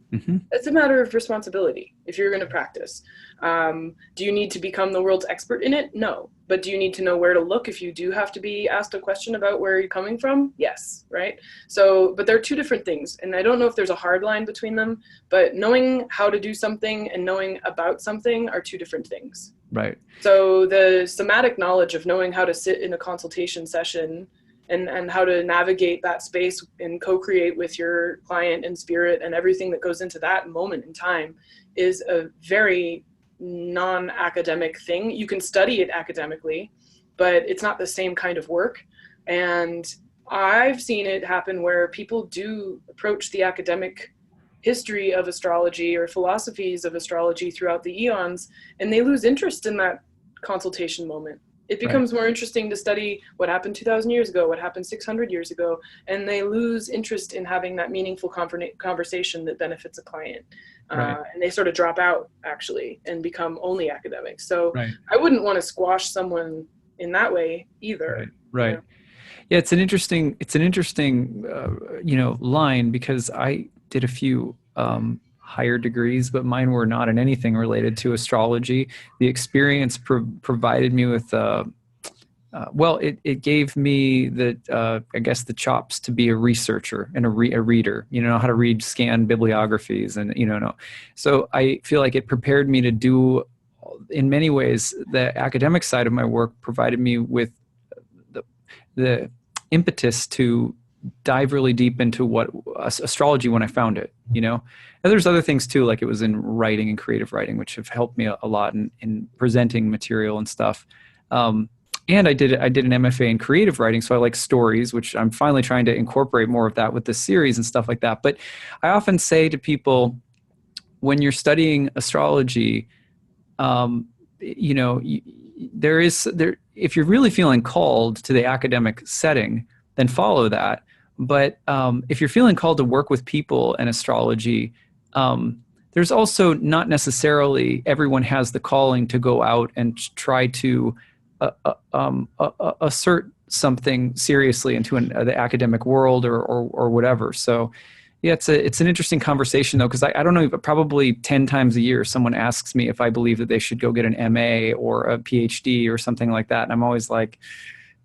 It's a matter of responsibility if you're going to practice. Do you need to become the world's expert in it? No. But do you need to know where to look if you do have to be asked a question about where you're coming from? Yes, right? So, but they're two different things. And I don't know if there's a hard line between them, but knowing how to do something and knowing about something are two different things. Right. So the somatic knowledge of knowing how to sit in a consultation session and how to navigate that space and co-create with your client and spirit and everything that goes into that moment in time is a very non-academic thing. You can study it academically, but it's not the same kind of work. And I've seen it happen where people do approach the academic history of astrology or philosophies of astrology throughout the eons, and they lose interest in that consultation moment. It becomes more interesting to study what happened 2,000 years ago, what happened 600 years ago, and they lose interest in having that meaningful conversation that benefits a client. And they sort of drop out, actually, and become only academics. So I wouldn't want to squash someone in that way either. Right. You know? Yeah, it's an interesting, line, because I did a few higher degrees, but mine were not in anything related to astrology. The experience provided me with, it gave me the chops to be a researcher and a reader, know how to read, scan bibliographies, and, so I feel like it prepared me to do, in many ways, the academic side of my work provided me with the impetus to dive really deep into what astrology when I found it, And there's other things too, like it was in writing and creative writing, which have helped me a lot in presenting material and stuff. And I did an MFA in creative writing, so I like stories, which I'm finally trying to incorporate more of that with this series and stuff like that. But I often say to people, when you're studying astrology, if you're really feeling called to the academic setting, then follow that. But if you're feeling called to work with people and astrology, there's also not necessarily everyone has the calling to go out and try to assert something seriously into the academic world or whatever. So yeah, it's an interesting conversation though, because I don't know, probably 10 times a year someone asks me if I believe that they should go get an MA or a PhD or something like that, and I'm always like,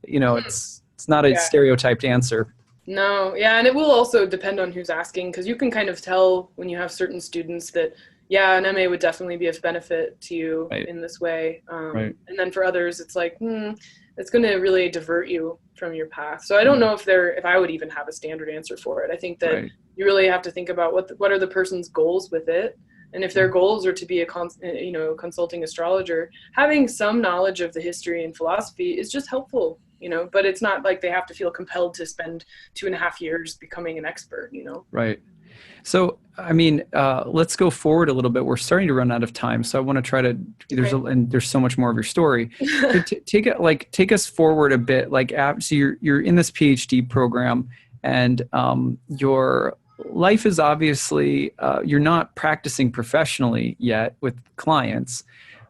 it's not a stereotyped answer. No, yeah, and it will also depend on who's asking, because you can kind of tell when you have certain students that, an MA would definitely be of benefit to you in this way, and then for others it's like, it's going to really divert you from your path. So I don't know if I would even have a standard answer for it. I think that you really have to think about what are the person's goals with it. And if their goals are to be a consulting astrologer, having some knowledge of the history and philosophy is just helpful, but it's not like they have to feel compelled to spend 2.5 years becoming an expert, Right. So, I mean, let's go forward a little bit. We're starting to run out of time, so I want to try to. There's so much more of your story. Take us forward a bit. So you're in this PhD program, and your life is obviously you're not practicing professionally yet with clients,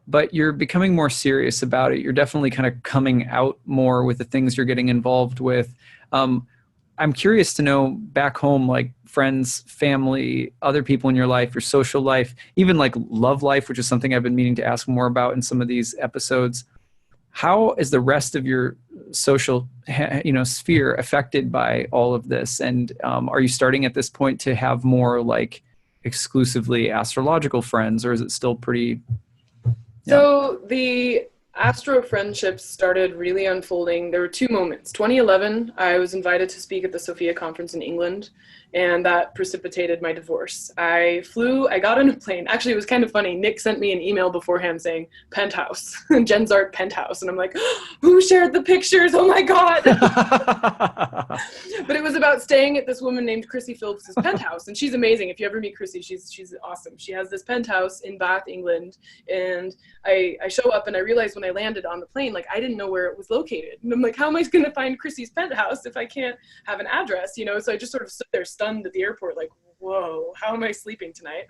but you're becoming more serious about it. You're definitely kind of coming out more with the things you're getting involved with. I'm curious to know back home, like friends, family, other people in your life, your social life, even like love life, which is something I've been meaning to ask more about in some of these episodes. How is the rest of your social, sphere affected by all of this? And are you starting at this point to have more like exclusively astrological friends, or is it still pretty? So the Astro friendships started really unfolding. There were 2 moments. 2011, I was invited to speak at the Sofia conference in England, and that precipitated my divorce. I got on a plane. Actually, it was kind of funny. Nick sent me an email beforehand saying, penthouse, Jenn Zahrt penthouse. And I'm like, who shared the pictures? Oh my God. But it was about staying at this woman named Chrissy Phillips's penthouse. And she's amazing. If you ever meet Chrissy, she's awesome. She has this penthouse in Bath, England. And I show up and I realized when I landed on the plane, like I didn't know where it was located. And I'm like, how am I going to find Chrissy's penthouse if I can't have an address? So I just sort of stood there stunned at the airport, like, whoa, how am I sleeping tonight?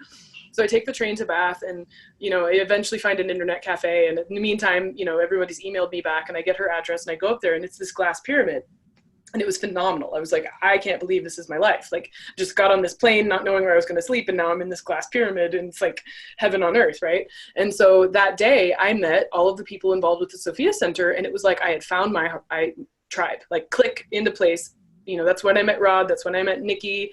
So I take the train to Bath and, I eventually find an internet cafe. And in the meantime, everybody's emailed me back and I get her address and I go up there and it's this glass pyramid. And it was phenomenal. I was like, I can't believe this is my life. Like, just got on this plane, not knowing where I was going to sleep. And now I'm in this glass pyramid and it's like heaven on earth, right? And so that day I met all of the people involved with the Sofia Center. And it was like I had found my tribe, like click into place. That's when I met Rod. That's when I met Nikki.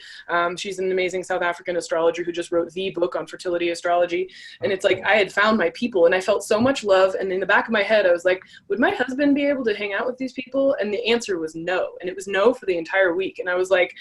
She's an amazing South African astrologer who just wrote the book on fertility astrology. And it's like I had found my people and I felt so much love. And in the back of my head, I was like, would my husband be able to hang out with these people? And the answer was no. And it was no for the entire week. And I was like,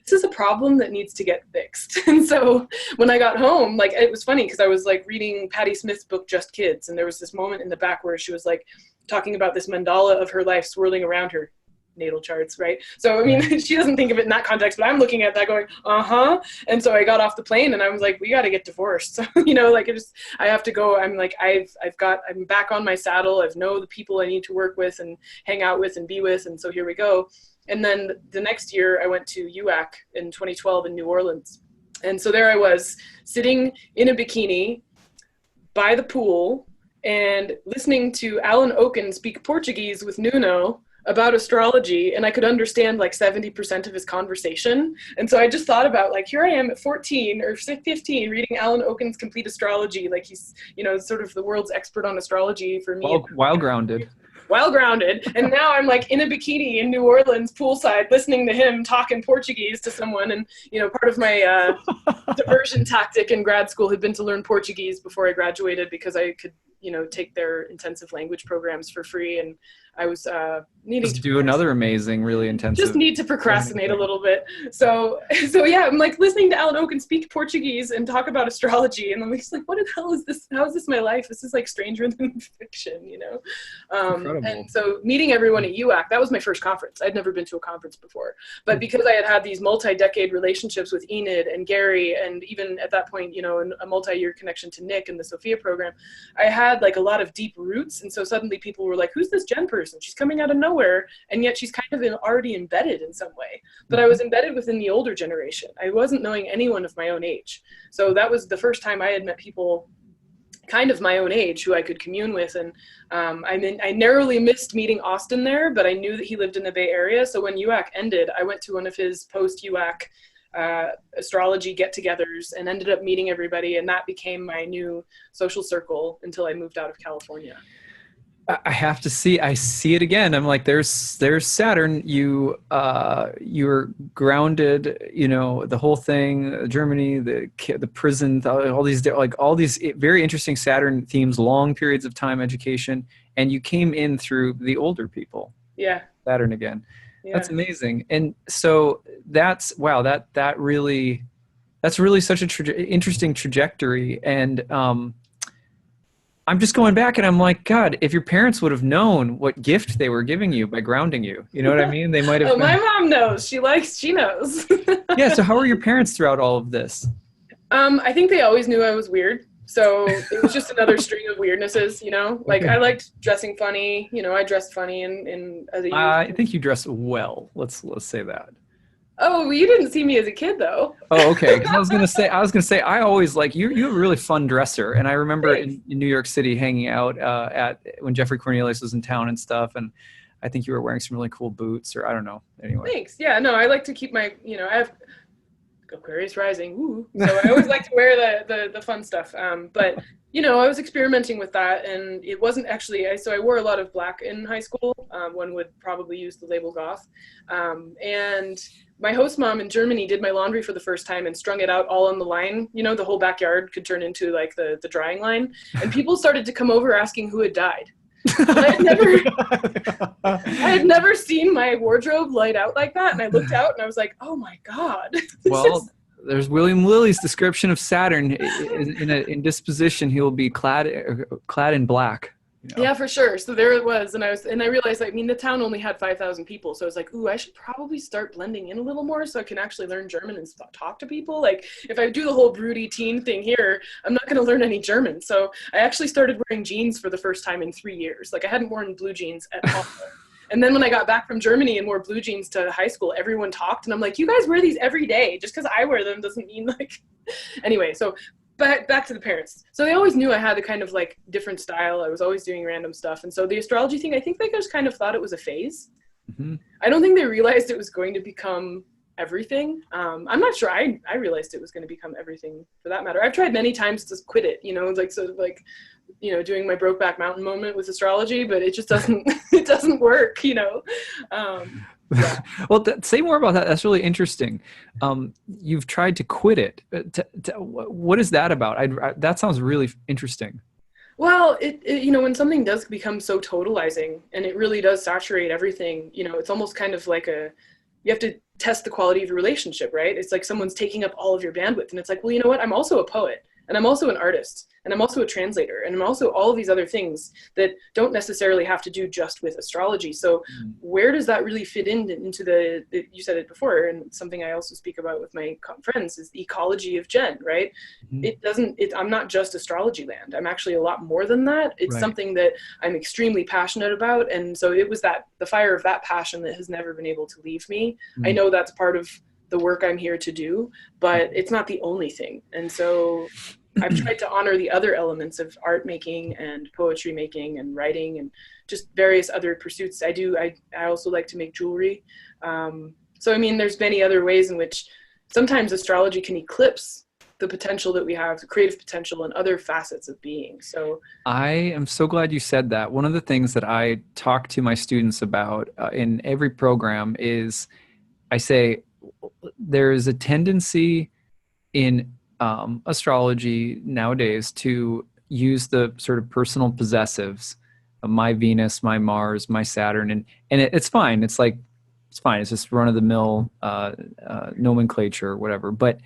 this is a problem that needs to get fixed. And so when I got home, like, it was funny because I was like reading Patti Smith's book, Just Kids. And there was this moment in the back where she was like talking about this mandala of her life swirling around her. natal charts, right? So, I mean, she doesn't think of it in that context, but I'm looking at that going, uh-huh. And so I got off the plane and I was like, we got to get divorced. So, like I have to go. I'm like, I'm back on my saddle. I've know the people I need to work with and hang out with and be with. And so here we go. And then the next year I went to UAC in 2012 in New Orleans. And so there I was sitting in a bikini by the pool and listening to Alan Oken speak Portuguese with Nuno about astrology, and I could understand like 70% of his conversation. And so I just thought about, like, here I am at 14 or 15 reading Alan Oken's Complete Astrology, like he's, sort of the world's expert on astrology for me. While grounded. And now I'm like in a bikini in New Orleans poolside listening to him talk in Portuguese to someone. And part of my diversion tactic in grad school had been to learn Portuguese before I graduated, because I could take their intensive language programs for free. And I was needing to do another amazing, really intensive. Just need to procrastinate a little bit. So yeah, I'm like listening to Alan Oken speak Portuguese and talk about astrology, and I'm just like, what the hell is this? How is this my life? This is like stranger than fiction, Incredible. And so meeting everyone at UAC, that was my first conference. I'd never been to a conference before, but because I had these multi-decade relationships with Enid and Gary, and even at that point, a multi-year connection to Nick and the Sofia program, I had like a lot of deep roots. And so suddenly people were like, who's this Jenn person? She's coming out of nowhere, and yet she's kind of already embedded in some way. But I was embedded within the older generation. I wasn't knowing anyone of my own age. So that was the first time I had met people kind of my own age who I could commune with. And I narrowly missed meeting Austin there, but I knew that he lived in the Bay Area. So when UAC ended, I went to one of his post-UAC astrology get-togethers and ended up meeting everybody, and that became my new social circle until I moved out of California. I have to see. I see it again. I'm like, there's Saturn. You're grounded. The whole thing. Germany, the prison, all these very interesting Saturn themes. Long periods of time, education, and you came in through the older people. Yeah. Saturn again. Yeah. That's amazing. And so that's really such a interesting trajectory. And I'm just going back and I'm like, God, if your parents would have known what gift they were giving you by grounding you, you know what I mean? They might have. My mom knows. She knows. Yeah. So how were your parents throughout all of this? I think they always knew I was weird. So it was just another string of weirdnesses, like I liked dressing funny, I dressed funny in as a youth. I think you dress well. Let's say that. Oh, well, you didn't see me as a kid though. Oh, okay. 'Cause I was gonna say I always like you. You're a really fun dresser, and I remember in New York City hanging out at when Jeffrey Cornelius was in town and stuff, and I think you were wearing some really cool boots, or I don't know. Anyway. Thanks. Yeah. No, I like to keep my. I have Aquarius rising. Ooh. So I always like to wear the fun stuff. But I was experimenting with that, and it wasn't actually. So I wore a lot of black in high school. One would probably use the label goth, and my host mom in Germany did my laundry for the first time and strung it out all on the line. The whole backyard could turn into like the drying line. And people started to come over asking who had died. I had never seen my wardrobe laid out like that. And I looked out and I was like, oh my God. Well, there's William Lilly's description of Saturn. In disposition, he will be clad in black. Yeah, for sure. So there it was. And I realized, the town only had 5,000 people. So I was like, ooh, I should probably start blending in a little more so I can actually learn German and talk to people. Like if I do the whole broody teen thing here, I'm not going to learn any German. So I actually started wearing jeans for the first time in 3 years. Like I hadn't worn blue jeans at all. And then when I got back from Germany and wore blue jeans to high school, everyone talked. And I'm like, you guys wear these every day. Just because I wear them doesn't mean Anyway, so back to the parents. So they always knew I had a kind of like different style. I was always doing random stuff. And so the astrology thing, I think they just kind of thought it was a phase. Mm-hmm. I don't think they realized it was going to become everything. I'm not sure I realized it was going to become everything for that matter. I've tried many times to quit it, doing my Brokeback Mountain moment with astrology, but it just doesn't, it doesn't work, Yeah. Well, say more about that. That's really interesting. You've tried to quit it. What is that about? That sounds really interesting. Well, it when something does become so totalizing and it really does saturate everything, it's almost kind of like you have to test the quality of your relationship, right? It's like someone's taking up all of your bandwidth, and it's like, well, you know what? I'm also a poet. And I'm also an artist, and I'm also a translator, and I'm also all of these other things that don't necessarily have to do just with astrology. So where does that really fit into you said it before, and something I also speak about with my friends is the ecology of Jenn, right? I'm not just astrology land. I'm actually a lot more than that. It's something that I'm extremely passionate about. And so it was the fire of that passion that has never been able to leave me. I know that's part of the work I'm here to do, but it's not the only thing. And so I've tried to honor the other elements of art making and poetry making and writing and just various other pursuits. I also like to make jewelry. So, I mean, there's many other ways in which sometimes astrology can eclipse the potential that we have, the creative potential and other facets of being. So I am so glad you said that. One of the things that I talk to my students about in every program is I say, there is a tendency in astrology nowadays to use the sort of personal possessives of my Venus, my Mars, my Saturn, and it's fine. It's fine. It's just run of the mill nomenclature or whatever. But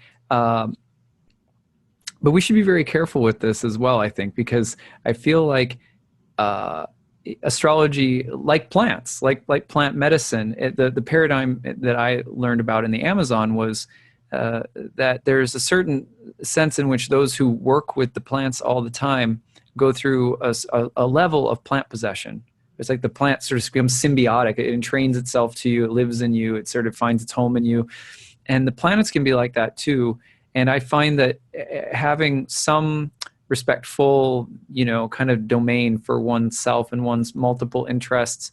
we should be very careful with this as well, I think, because I feel like astrology, like plants, like plant medicine, the paradigm that I learned about in the Amazon was that there's a certain sense in which those who work with the plants all the time go through a level of plant possession. It's like the plant sort of becomes symbiotic. It entrains itself to you. It lives in you. It sort of finds its home in you. And the planets can be like that too. And I find that having some respectful, kind of domain for oneself and one's multiple interests,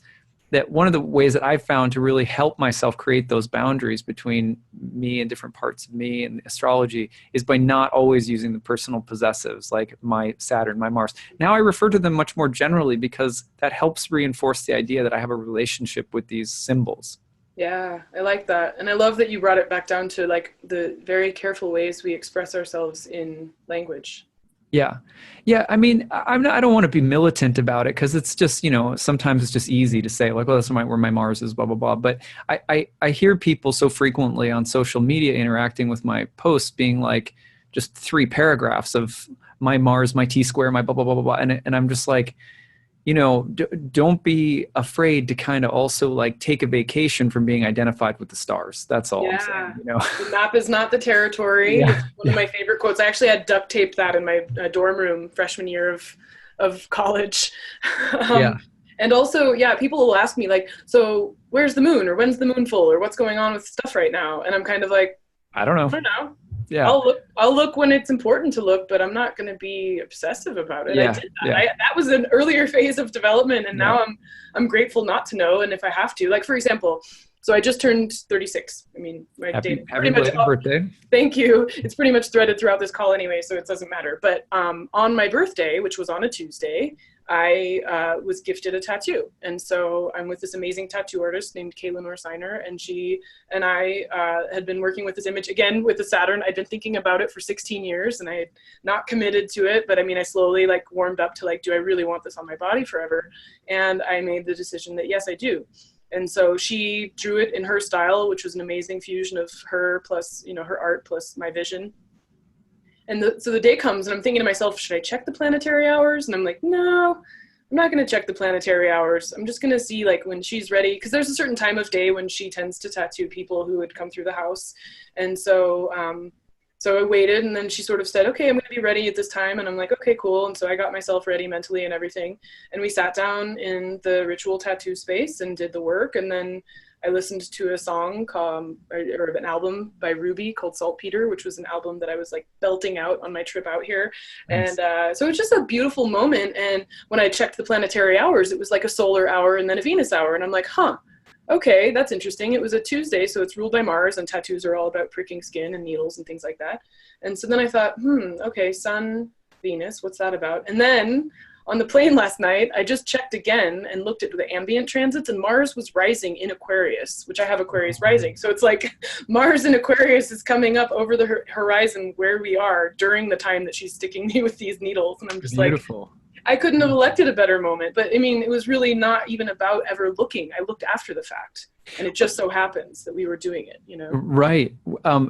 that one of the ways that I've found to really help myself create those boundaries between me and different parts of me and astrology is by not always using the personal possessives like my Saturn, my Mars. Now I refer to them much more generally because that helps reinforce the idea that I have a relationship with these symbols. Yeah, I like that. And I love that you brought it back down to like the very careful ways we express ourselves in language. Yeah. Yeah. I mean, I don't want to be militant about it because it's just, sometimes it's just easy to say like, well, that's where my Mars is, blah, blah, blah. But I hear people so frequently on social media interacting with my posts being like just 3 paragraphs of my Mars, my T-square, my blah, blah, blah, blah, blah. And I'm just like, don't be afraid to kind of also like take a vacation from being identified with the stars. That's all I'm saying. The map is not the territory. Yeah. It's one of my favorite quotes. I actually had duct taped that in my dorm room freshman year of college. And also, people will ask me like, so where's the moon, or when's the moon full, or what's going on with stuff right now? And I'm kind of like, I don't know. Yeah. I'll look when it's important to look, but I'm not going to be obsessive about it. Yeah. I did that. That was an earlier phase of development, and now I'm grateful not to know. And if I have to, like for example, so I just turned 36. I mean, my date happy birthday. Thank you. It's pretty much threaded throughout this call anyway, so it doesn't matter. But on my birthday, which was on a Tuesday, I was gifted a tattoo. And so I'm with this amazing tattoo artist named Kaylin Orsiner, and she and I had been working with this image, again, with the Saturn. I'd been thinking about it for 16 years, and I had not committed to it. But I mean, I slowly like warmed up to like, do I really want this on my body forever? And I made the decision that yes, I do. And so she drew it in her style, which was an amazing fusion of her plus, her art plus my vision. And so the day comes and I'm thinking to myself, should I check the planetary hours? And I'm like, no, I'm not going to check the planetary hours. I'm just going to see like when she's ready, because there's a certain time of day when she tends to tattoo people who would come through the house. And so I waited, and then she sort of said, okay, I'm going to be ready at this time. And I'm like, okay, cool. And so I got myself ready mentally and everything. And we sat down in the ritual tattoo space and did the work. And then I listened to a song or an album by Ruby called Saltpeter, which was an album that I was like belting out on my trip out here. Nice. And so it was just a beautiful moment. And when I checked the planetary hours, it was like a solar hour and then a Venus hour. And I'm like, okay, that's interesting. It was a Tuesday, so it's ruled by Mars, and tattoos are all about pricking skin and needles and things like that. And so then I thought, okay, Sun, Venus, what's that about? And then on the plane last night, I just checked again and looked at the ambient transits, and Mars was rising in Aquarius, which I have Aquarius rising. So it's like Mars in Aquarius is coming up over the horizon where we are during the time that she's sticking me with these needles. And I'm just beautiful. Like, I couldn't have elected a better moment. But I mean, it was really not even about ever looking. I looked after the fact, and it just so happens that we were doing it, you know? Right.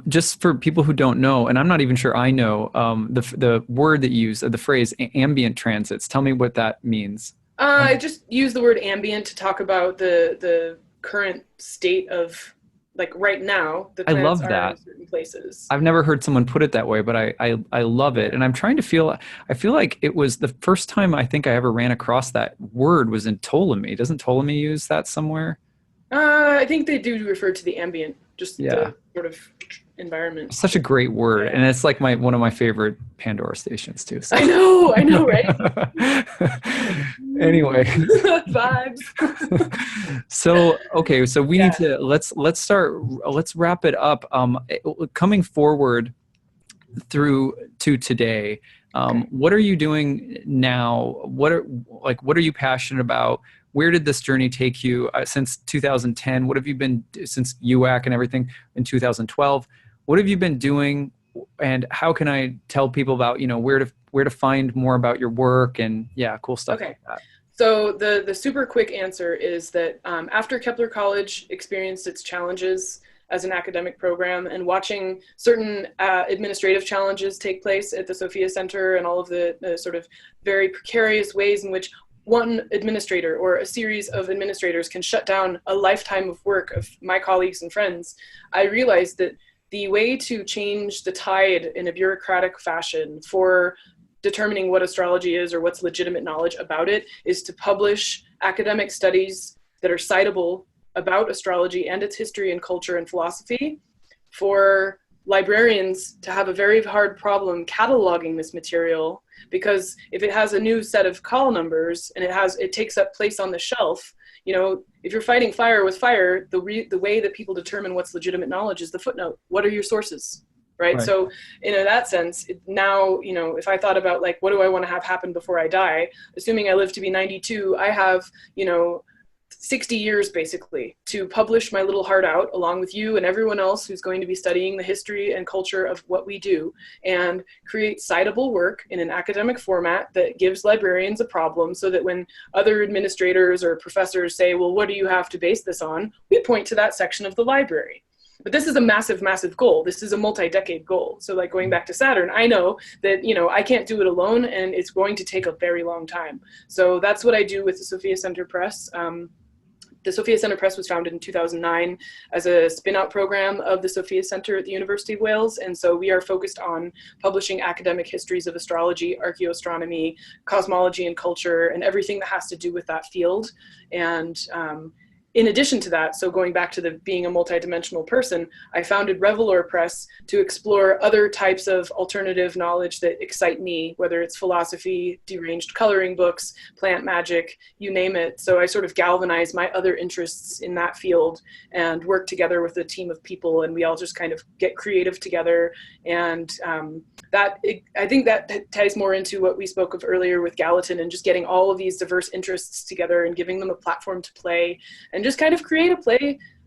Just for people who don't know, and I'm not even sure I know, the word that you use, the phrase ambient transits. Tell me what that means. I just use the word ambient to talk about the current state of, like, right now, the planets I love are that. in certain places. I've never heard someone put it that way, but I love it. And I'm trying to I feel like it was the first time I think I ever ran across that word was in Ptolemy. Doesn't Ptolemy use that somewhere? I think they do refer to the ambient, just Yeah. the sort of environment. Such a great word. And it's like one of my favorite Pandora stations too. So. I know, right? Anyway. Vibes. So, okay. So we need to, let's wrap it up. Coming forward through to today, what are you doing now? What are you passionate about? Where did this journey take you since 2010? What have you been, since UAC and everything in 2012? What have you been doing, and how can I tell people about, where to find more about your work and cool stuff like that? So the super quick answer is that after Kepler College experienced its challenges as an academic program, and watching certain administrative challenges take place at the Sofia Center, and all of the sort of very precarious ways in which one administrator or a series of administrators can shut down a lifetime of work of my colleagues and friends, I realized that the way to change the tide in a bureaucratic fashion for determining what astrology is or what's legitimate knowledge about it is to publish academic studies that are citable about astrology and its history and culture and philosophy, for librarians to have a very hard problem cataloging this material, because if it has a new set of call numbers and it takes up place on the shelf, if you're fighting fire with fire, the way that people determine what's legitimate knowledge is the footnote. What are your sources? Right. So in that sense, now, if I thought about, like, what do I want to have happen before I die, assuming I live to be 92, I have, 60 years basically to publish my little heart out, along with you and everyone else who's going to be studying the history and culture of what we do, and create citable work in an academic format that gives librarians a problem, so that when other administrators or professors say, well, what do you have to base this on, we point to that section of the library. But this is a massive, massive goal. This is a multi-decade goal. So, like, going back to Saturn, I know that, I can't do it alone, and it's going to take a very long time. So that's what I do with the Sofia Center Press. The Sofia Center Press was founded in 2009 as a spin-out program of the Sofia Center at the University of Wales. And so we are focused on publishing academic histories of astrology, archaeoastronomy, cosmology and culture, and everything that has to do with that field. And in addition to that, so going back to being a multidimensional person, I founded Revelor Press to explore other types of alternative knowledge that excite me, whether it's philosophy, deranged coloring books, plant magic, you name it. So I sort of galvanize my other interests in that field and work together with a team of people, and we all just kind of get creative together. And I think that ties more into what we spoke of earlier with Gallatin, and just getting all of these diverse interests together and giving them a platform to play, and just kind of create a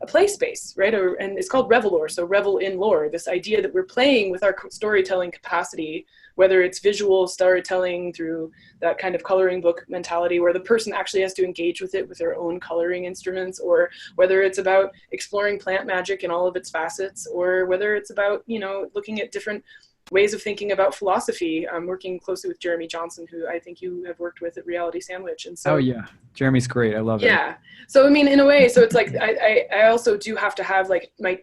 play space, right? And it's called Revelor, so revel in lore, this idea that we're playing with our storytelling capacity, whether it's visual storytelling through that kind of coloring book mentality where the person actually has to engage with it with their own coloring instruments, or whether it's about exploring plant magic in all of its facets, or whether it's about, looking at different ways of thinking about philosophy. I'm working closely with Jeremy Johnson, who I think you have worked with at Reality Sandwich. And so, oh yeah, Jeremy's great. I love it. Yeah. So, I mean, in a way, so it's like, I also do have to have, like, my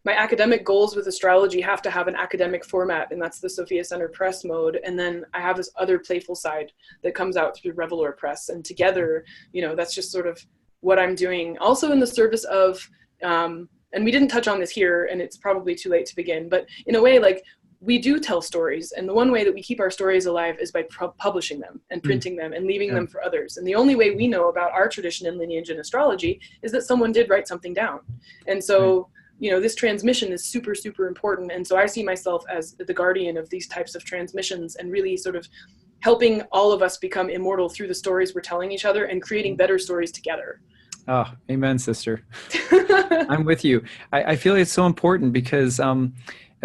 academic goals with astrology have to have an academic format, and that's the Sofia Center Press mode. And then I have this other playful side that comes out through Revelor Press. And together, that's just sort of what I'm doing. Also in the service of, and we didn't touch on this here, and it's probably too late to begin, but in a way, like, we do tell stories, and the one way that we keep our stories alive is by publishing them and printing them and leaving them for others. And the only way we know about our tradition and lineage in astrology is that someone did write something down. And so, this transmission is super, super important. And so I see myself as the guardian of these types of transmissions, and really sort of helping all of us become immortal through the stories we're telling each other, and creating better stories together. Oh, amen, sister. I'm with you. I feel it's so important because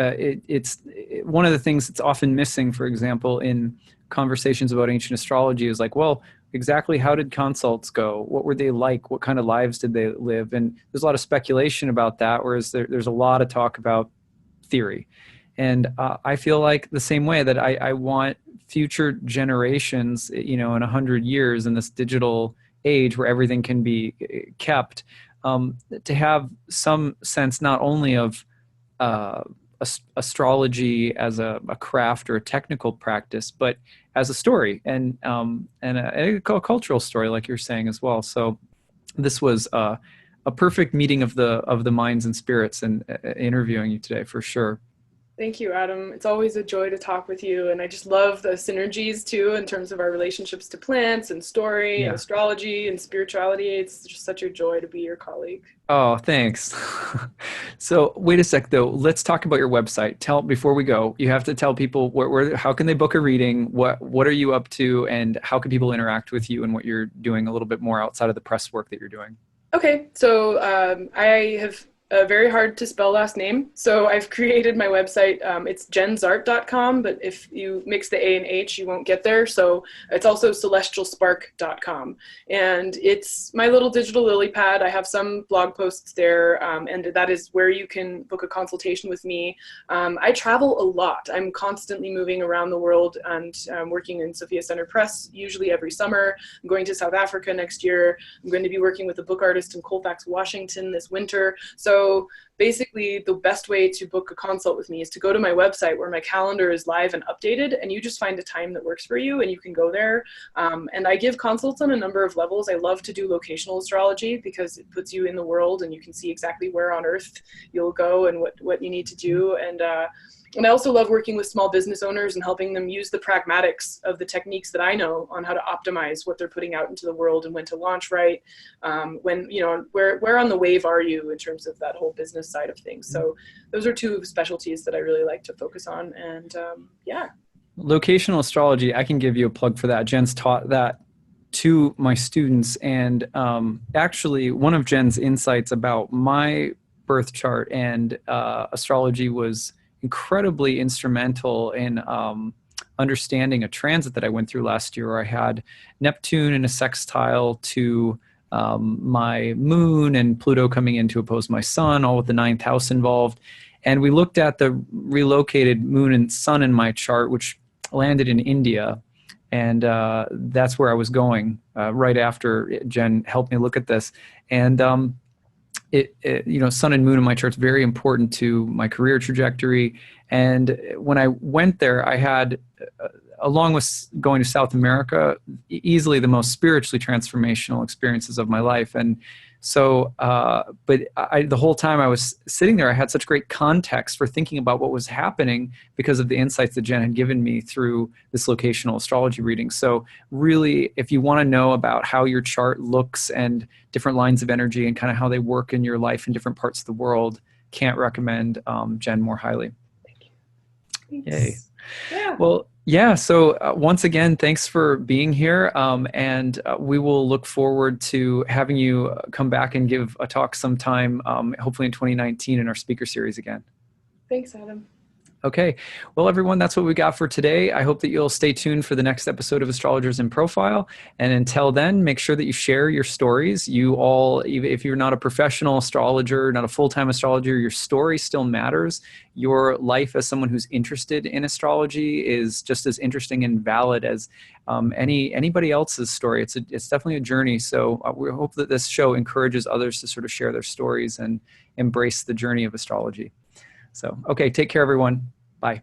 it's one of the things that's often missing, for example, in conversations about ancient astrology is like, well, exactly how did consults go? What were they like? What kind of lives did they live? And there's a lot of speculation about that, whereas there's a lot of talk about theory. And I feel like the same way that I want future generations, in 100 years in this digital age where everything can be kept, to have some sense not only of astrology as a craft or a technical practice, but as a story and a cultural story, like you're saying as well. So this was a perfect meeting of the minds and spirits, and interviewing you today for sure. Thank you, Adam. It's always a joy to talk with you. And I just love the synergies too, in terms of our relationships to plants and story and astrology and spirituality. It's just such a joy to be your colleague. Oh, thanks. So wait a sec though. Let's talk about your website. Before we go, you have to tell people how can they book a reading? What are you up to, and how can people interact with you and what you're doing a little bit more outside of the press work that you're doing? Okay. So I have a very hard to spell last name. So I've created my website. It's jennzahrt.com, but if you mix the A and H, you won't get there. So it's also celestialspark.com. And it's my little digital lily pad. I have some blog posts there, and that is where you can book a consultation with me. I travel a lot. I'm constantly moving around the world and working in Sofia Center Press, usually every summer. I'm going to South Africa next year. I'm going to be working with a book artist in Colfax, Washington this winter. So basically, the best way to book a consult with me is to go to my website where my calendar is live and updated, and you just find a time that works for you and you can go there. And I give consults on a number of levels. I love to do locational astrology because it puts you in the world and you can see exactly where on earth you'll go and what you need to do. And I also love working with small business owners and helping them use the pragmatics of the techniques that I know on how to optimize what they're putting out into the world and when to launch right. Where on the wave are you in terms of that whole business side of things? So those are two specialties that I really like to focus on. And Locational astrology, I can give you a plug for that. Jenn's taught that to my students. And actually, one of Jenn's insights about my birth chart and astrology was incredibly instrumental in understanding a transit that I went through last year, where I had Neptune in a sextile to my moon and Pluto coming in to oppose my sun, all with the 9th house involved. And we looked at the relocated moon and sun in my chart, which landed in India. And that's where I was going right after Jenn helped me look at this. And sun and moon in my chart's very important to my career trajectory. And when I went there, I had, along with going to South America, easily the most spiritually transformational experiences of my life. And so, the whole time I was sitting there, I had such great context for thinking about what was happening because of the insights that Jenn had given me through this locational astrology reading. So really, if you want to know about how your chart looks and different lines of energy and kind of how they work in your life in different parts of the world, can't recommend Jenn more highly. Thank you. Yay. Yeah. Well, yeah. So once again, thanks for being here. And we will look forward to having you come back and give a talk sometime, hopefully in 2019 in our speaker series again. Thanks, Adam. Okay. Well, everyone, that's what we got for today. I hope that you'll stay tuned for the next episode of Astrologers in Profile. And until then, make sure that you share your stories. You all, if you're not a professional astrologer, not a full-time astrologer, your story still matters. Your life as someone who's interested in astrology is just as interesting and valid as anybody else's story. It's definitely a journey. So we hope that this show encourages others to sort of share their stories and embrace the journey of astrology. So, okay, take care, everyone. Bye.